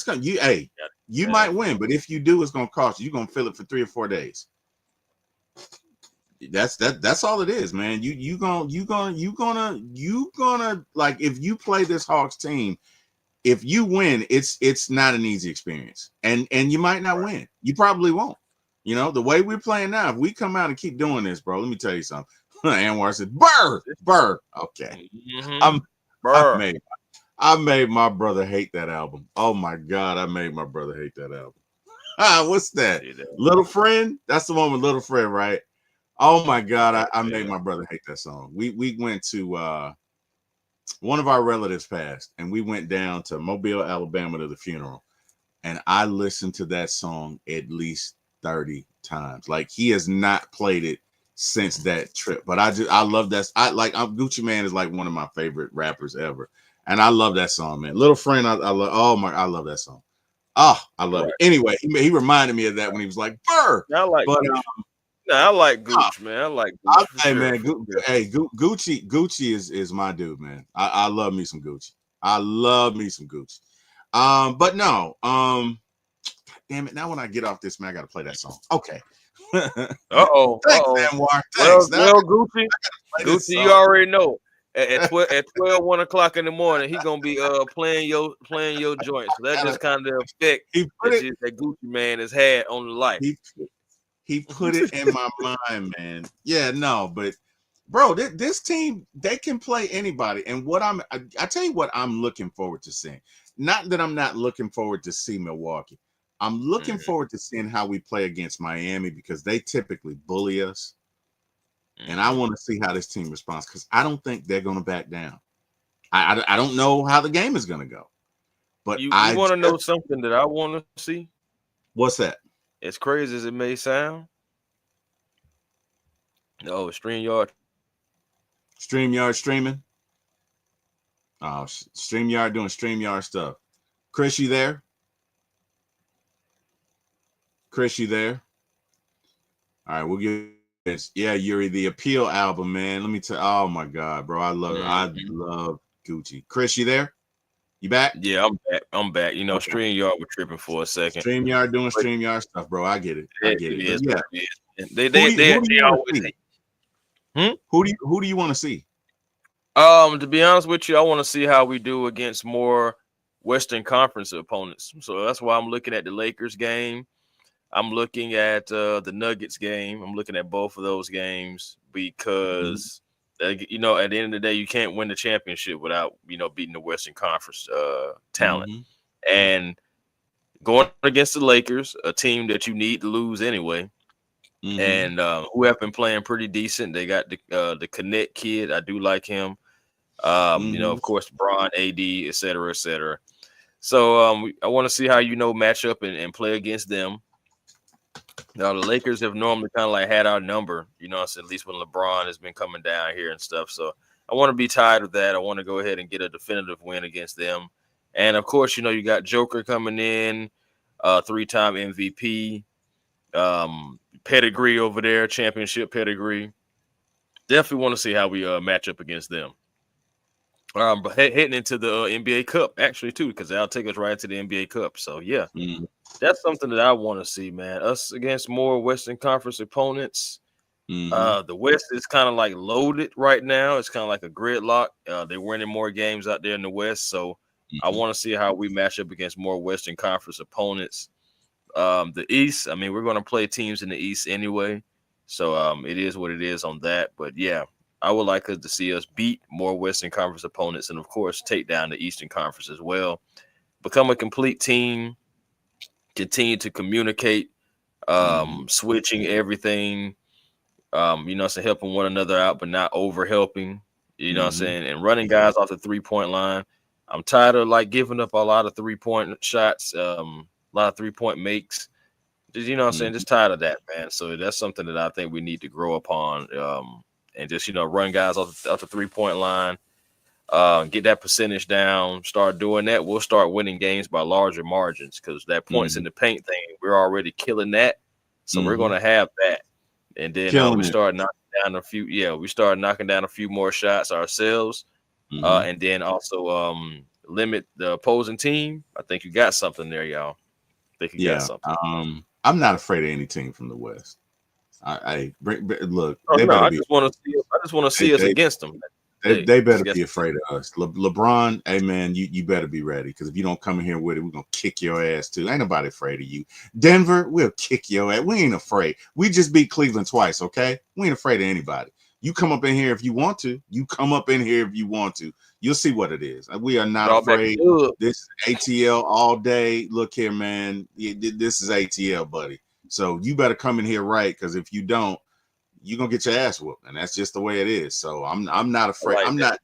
might win, but if you do, it's gonna cost you. You're gonna feel it for 3 or 4 days. That's all it is, man. You gonna like, if you play this Hawks team, if you win, it's not an easy experience, and you might not win. You probably won't. The way we're playing now, if we come out and keep doing this, bro, let me tell you something. Anwar said, "Burr." Okay, I made my brother hate that album. Oh my God, I made my brother hate that album. What's that? Little Friend? That's the one with Little Friend, right? Oh my God, I made my brother hate that song. We went to one of our relatives passed, and we went down to Mobile, Alabama to the funeral. And I listened to that song at least 30 times. Like, he has not played it since that trip. But I love that. Gucci Mane is like one of my favorite rappers ever. And I love that song, man. Little Friend, I love, I love that song. Oh, I love it. Anyway, he reminded me of that when he was like, Burr. I like I like Gucci, man. I like Gucci. Gucci is my dude, man. I love me some Gucci. I love me some Gucci. But no, damn it. Now when I get off this, man, I gotta play that song. Okay. Thanks, Anwar. Thanks. Well, Gucci, you already know. At 12, 1 o'clock in the morning, he gonna be playing your joints. So that just kind of effect that Gucci man has had on the life. He put it in my mind, man. Yeah, no, but bro, this team, they can play anybody. And I tell you what I'm looking forward to seeing. Not that I'm not looking forward to see Milwaukee. I'm looking forward to seeing how we play against Miami, because they typically bully us. And I want to see how this team responds, because I don't think they're going to back down. I don't know how the game is going to go. But you want to know something that I want to see? What's that? As crazy as it may sound. StreamYard StreamYard streaming. Oh, StreamYard doing StreamYard stuff. Chris, you there? Chris, you there? All right, we'll get this. Yeah, Yuri, the Appeal album, man. Let me tell. Oh my God, bro, I love Gucci. Chris, you there? You back? Yeah, I'm back. I'm back. You know, okay. StreamYard was tripping for a second. StreamYard doing StreamYard stuff, bro. I get it. I get it. It is, yeah, they always. Who do you want to see? To be honest with you, I want to see how we do against more Western Conference opponents. So that's why I'm looking at the Lakers game. I'm looking at the Nuggets game. I'm looking at both of those games because, you know, at the end of the day, you can't win the championship without, you know, beating the Western Conference talent. And going against the Lakers, a team that you need to lose anyway, and who have been playing pretty decent. They got the Connect kid. I do like him. You know, of course, Bron, AD, et cetera, et cetera. So I want to see how, you know, match up and play against them. Now, the Lakers have normally kind of like had our number, you know, at least when LeBron has been coming down here and stuff. So I want to be tired of that. I want to go ahead and get a definitive win against them. And, of course, you know, you got Joker coming in, 3-time MVP, pedigree over there, championship pedigree. Definitely want to see how we match up against them. But heading into the NBA Cup, actually, too, because that'll take us right into the NBA Cup. So, yeah. That's something that I want to see, man. Us against more Western Conference opponents. The West is kind of like loaded right now. It's kind of like a gridlock. They're winning more games out there in the West. So I want to see how we match up against more Western Conference opponents. The East, I mean, we're going to play teams in the East anyway. So it is what it is on that. But, yeah, I would like to see us beat more Western Conference opponents and, of course, take down the Eastern Conference as well. Become a complete team. Continue to communicate, switching everything, you know, so helping one another out, but not over helping, you know what I'm saying, and running guys off the 3-point line. I'm tired of like giving up a lot of 3-point shots, a lot of 3-point makes. Just, you know what I'm saying, just tired of that, man. So that's something that I think we need to grow upon, and just, you know, run guys off the 3-point line. Get that percentage down, start doing that. We'll start winning games by larger margins because that points in the paint thing, we're already killing that. So we're going to have that. And then we start knocking down a few. Yeah, we start knocking down a few more shots ourselves. And then also limit the opposing team. I think you got something there, y'all. I think you got something. I'm not afraid of any team from the West. Look. I just want to see us against them. They better be afraid of us. LeBron, hey, man, you better be ready because if you don't come in here with it, we're going to kick your ass, too. Ain't nobody afraid of you. Denver, we'll kick your ass. We ain't afraid. We just beat Cleveland twice, okay? We ain't afraid of anybody. You come up in here if you want to. You come up in here if you want to. You'll see what it is. We are not afraid. This is ATL all day. Look here, man. This is ATL, buddy. So you better come in here right because if you don't, you're gonna get your ass whooped, and that's just the way it is. So I'm not afraid.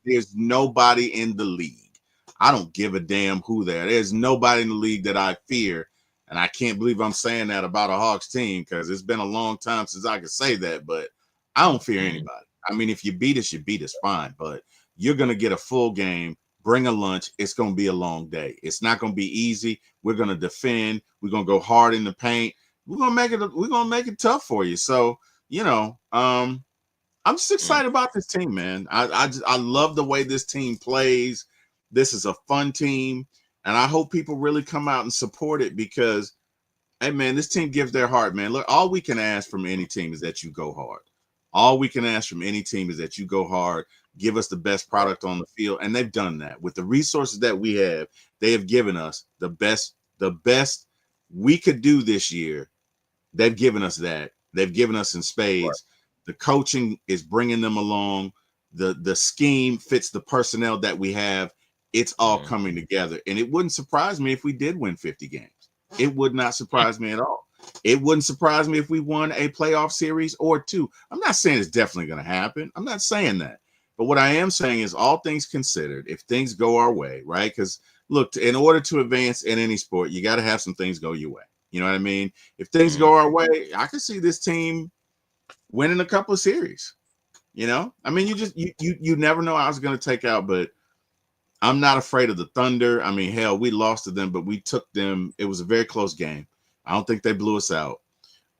There's nobody in the league. I don't give a damn who there. There's nobody in the league that I fear. And I can't believe I'm saying that about a Hawks team because it's been a long time since I could say that, but I don't fear anybody. I mean, if you beat us, fine. But you're gonna get a full game, bring a lunch. It's gonna be a long day. It's not gonna be easy. We're gonna defend, we're gonna go hard in the paint. We're gonna make it tough for you. So you know, I'm just excited about this team, man. I love the way this team plays. This is a fun team, and I hope people really come out and support it because, hey, man, this team gives their heart, man. Look, all we can ask from any team is that you go hard. All we can ask from any team is that you go hard, give us the best product on the field, and they've done that. With the resources that we have, they have given us the best we could do this year. They've given us that. They've given us in spades. Right. The coaching is bringing them along. The scheme fits the personnel that we have. It's all coming together. And it wouldn't surprise me if we did win 50 games. It would not surprise me at all. It wouldn't surprise me if we won a playoff series or two. I'm not saying it's definitely going to happen. I'm not saying that. But what I am saying is all things considered, if things go our way, right? Because, look, in order to advance in any sport, you got to have some things go your way. You know what I mean? If things go our way, I can see this team winning a couple of series. I mean, you never know how I was going to take out, but I'm not afraid of the Thunder. I mean, hell, we lost to them, but we took them. It was a very close game. I don't think they blew us out.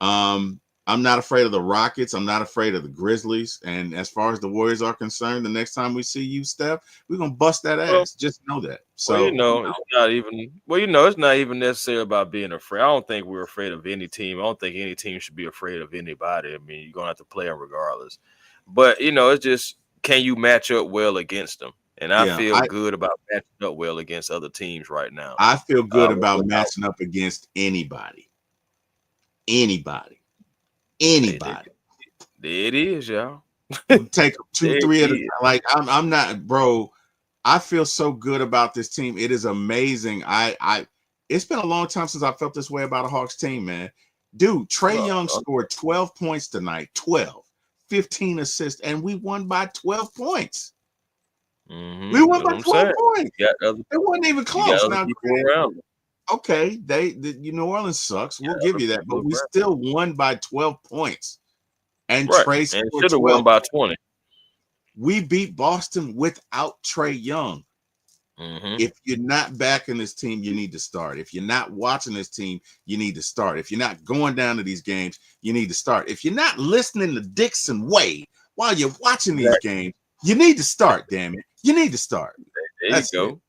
I'm not afraid of the Rockets. I'm not afraid of the Grizzlies. And as far as the Warriors are concerned, the next time we see you, Steph, we're gonna bust that Well, ass. Just know that. well, So it's not even. Well, it's not even necessarily about being afraid. I don't think we're afraid of any team. I don't think any team should be afraid of anybody. I mean, you're gonna have to play them regardless. But it's just, can you match up well against them? And I yeah, feel good about matching up well against other teams right now. I feel good about Without, matching up against anybody. Anybody. hey, there Anybody. it is, y'all. Take two, There three it at a is. like I'm not, bro. I feel so good about this team. It is amazing. It's been a long time since I felt this way about a Hawks team, man. Dude, Trae Well, Young scored 12 points tonight. 12, 15 assists, and we won by 12 points. We won That's what by I'm 12 saying. points. You got other, It wasn't even you got close. other Now, people around. okay, New Orleans sucks. You We'll got give other you that, people but we around. still won by 12 points. And Right, Trae and scored should have 12. won by 20. We beat Boston without Trae Young. Mm-hmm. If you're not backing this team, you need to start. If you're not watching this team, you need to start. If you're not going down to these games, you need to start. If you're not listening to Dixon Wade while you're watching these Exactly. games, you need to start, damn it. You need to start. There you That's it. go.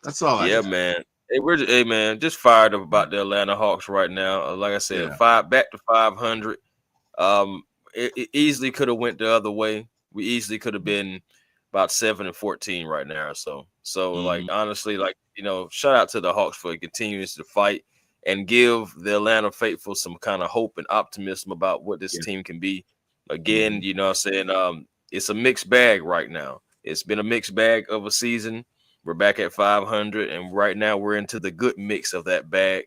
That's all I Yeah, got. man. Hey, man, just fired up about the Atlanta Hawks right now. Like I said, Yeah. back to 500. It easily could have went the other way. We easily could have been about 7-14 right now or so. So, like, Mhm. honestly, like, shout out to the Hawks for continuing to fight and give the Atlanta faithful some kind of hope and optimism about what this Yeah. team can be. Again, Mhm. what I'm saying, it's a mixed bag right now. It's been a mixed bag of a season. We're back at 500, and right now we're into the good mix of that bag.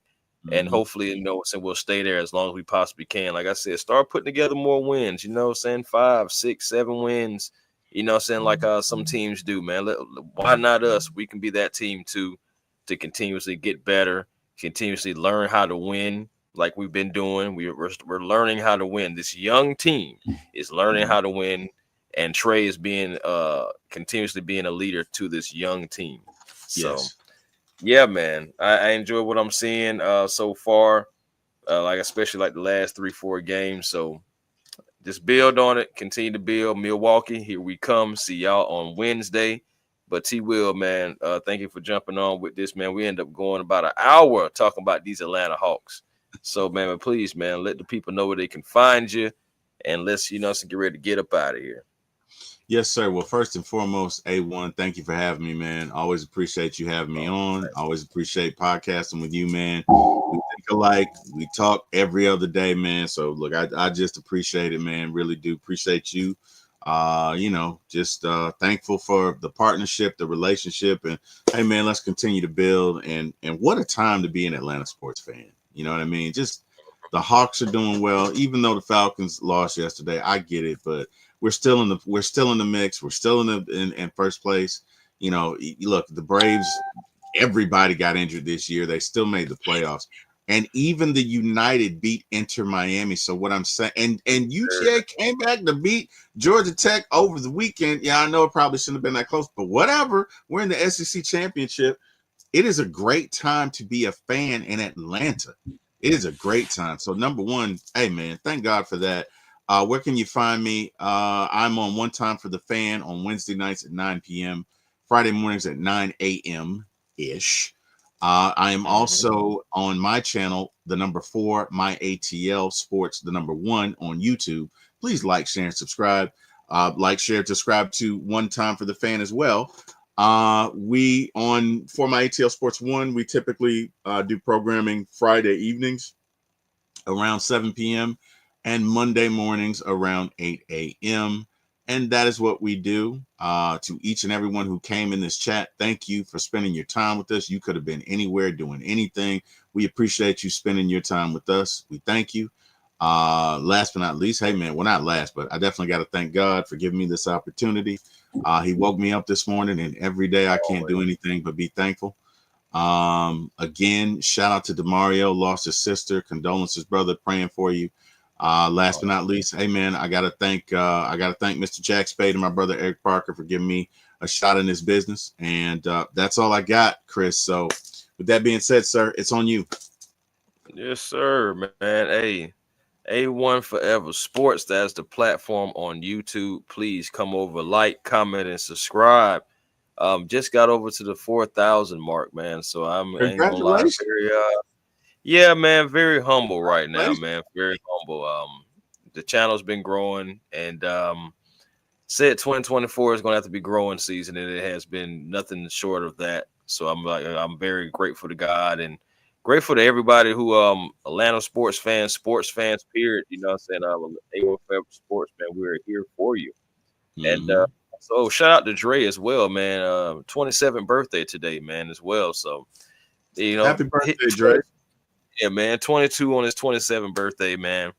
And Mhm. hopefully, so we'll stay there as long as we possibly can. Like I said, start putting together more wins, saying 5, 6, 7 wins, saying like some teams do, man. Why not us? We can be that team too, to continuously get better, continuously learn how to win like we've been doing. We're learning how to win. This young team is learning how to win, and Trae is being continuously being a leader to this young team. So Yes. yeah, man, I enjoy what I'm seeing so far. Like especially like the last 3-4 games. So just build on it, continue to build. Milwaukee, here we come. See y'all on Wednesday. But T Will, man, thank you for jumping on with this, man. We end up going about an hour talking about these Atlanta Hawks. So, man, please, man, let the people know where they can find you, and let's get ready to get up out of here. Yes, sir. Well, first and foremost, A1, thank you for having me, man. Always appreciate you having me on. Always appreciate podcasting with you, man. We think alike. We talk every other day, man. So look, I just appreciate it, man. Really do appreciate you. Just thankful for the partnership, the relationship, and hey, man, let's continue to build. And what a time to be an Atlanta sports fan. You know what I mean? Just the Hawks are doing well, even though the Falcons lost yesterday. I get it, but we're still in the mix. We're still in first place. Look, the Braves, everybody got injured this year. They still made the playoffs. And even the United beat Inter Miami. So what I'm saying, and UGA came back to beat Georgia Tech over the weekend. Yeah, I know it probably shouldn't have been that close, but whatever. We're in the SEC championship. It is a great time to be a fan in Atlanta. It is a great time. So number one, hey man, thank God for that. Where can you find me? I'm on One Time for the Fan on Wednesday nights at 9 p.m., Friday mornings at 9 a.m. ish. I am also on my channel, the number 4, my ATL Sports, the number 1 on YouTube. Please like, share, and subscribe. Like, share, subscribe to One Time for the Fan as well. We on For My ATL Sports 1, we typically do programming Friday evenings around 7 p.m. and Monday mornings around 8 a.m. And that is what we do. To each and everyone who came in this chat, thank you for spending your time with us. You could have been anywhere doing anything. We appreciate you spending your time with us. We thank you. Last but not least, hey man, well, not last, but I definitely got to thank God for giving me this opportunity. He woke me up this morning, and every day I can't do anything but be thankful. Again, shout out to Demario, lost his sister. Condolences, brother. Praying for you. Last but not least, hey man, I gotta thank Mr. Jack Spade and my brother Eric Parker for giving me a shot in this business. And that's all I got, Chris. So with that being said, sir, it's on you. Yes, sir, man. Hey, A1 Forever Sports. That's the platform on YouTube. Please come over, like, comment, and subscribe. Just got over to the 4,000 mark, man. So I ain't gonna lie, very yeah, man, very humble right now, man. Very humble. The channel's been growing, and said 2024 is gonna have to be growing season, and it has been nothing short of that. So I'm very grateful to God and grateful to everybody who Atlanta sports fans, period. You know what I'm saying? A1 Forever Sports, man, we're here for you. And so shout out to Dre as well, man. 27th birthday today, man, as well. So you know, happy birthday, Dre. Yeah, man, 22 on his 27th birthday, man.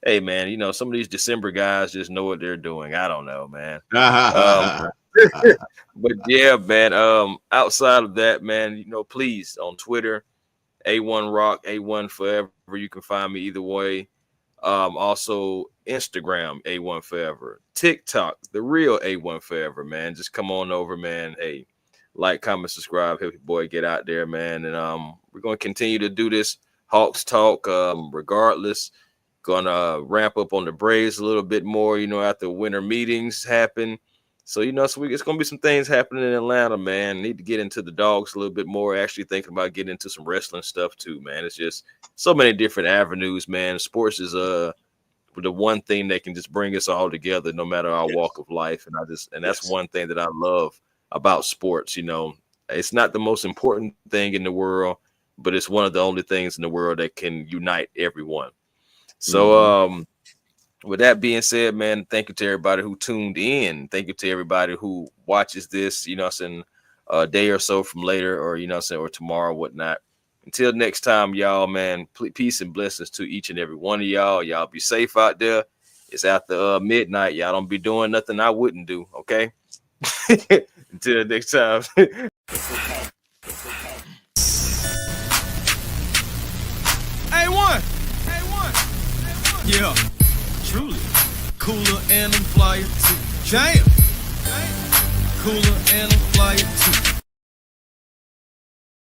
Hey, man, you know, some of these December guys just know what they're doing. I don't know, man. But yeah, man, outside of that, man, you know, please, on Twitter, A1 Rock, A1 Forever. You can find me either way. Also Instagram, A1 Forever. TikTok, the real A1 Forever, man. Just come on over, man. Hey, like, comment, subscribe, help your boy get out there, man. And we're gonna continue to do this Hawks talk, regardless. Gonna ramp up on the Braves a little bit more, you know, after winter meetings happen. So, you know, it's gonna be some things happening in Atlanta, man. Need to get into the dogs a little bit more. Actually thinking about getting into some wrestling stuff too, man. It's just so many different avenues, man. Sports is the one thing that can just bring us all together, no matter our walk of life. And that's one thing that I love about sports. You know, it's not the most important thing in the world, but it's one of the only things in the world that can unite everyone. So, with that being said, man, thank you to everybody who tuned in. Thank you to everybody who watches this, you know, a day or so from later, or, you know, or tomorrow, or whatnot. Until next time, y'all, man, peace and blessings to each and every one of y'all. Y'all be safe out there. It's after midnight. Y'all don't be doing nothing I wouldn't do. Okay. Until next time. A1. Yeah, truly. Cooler and I'm flyer too. Jam. Cooler and I'm flyer too.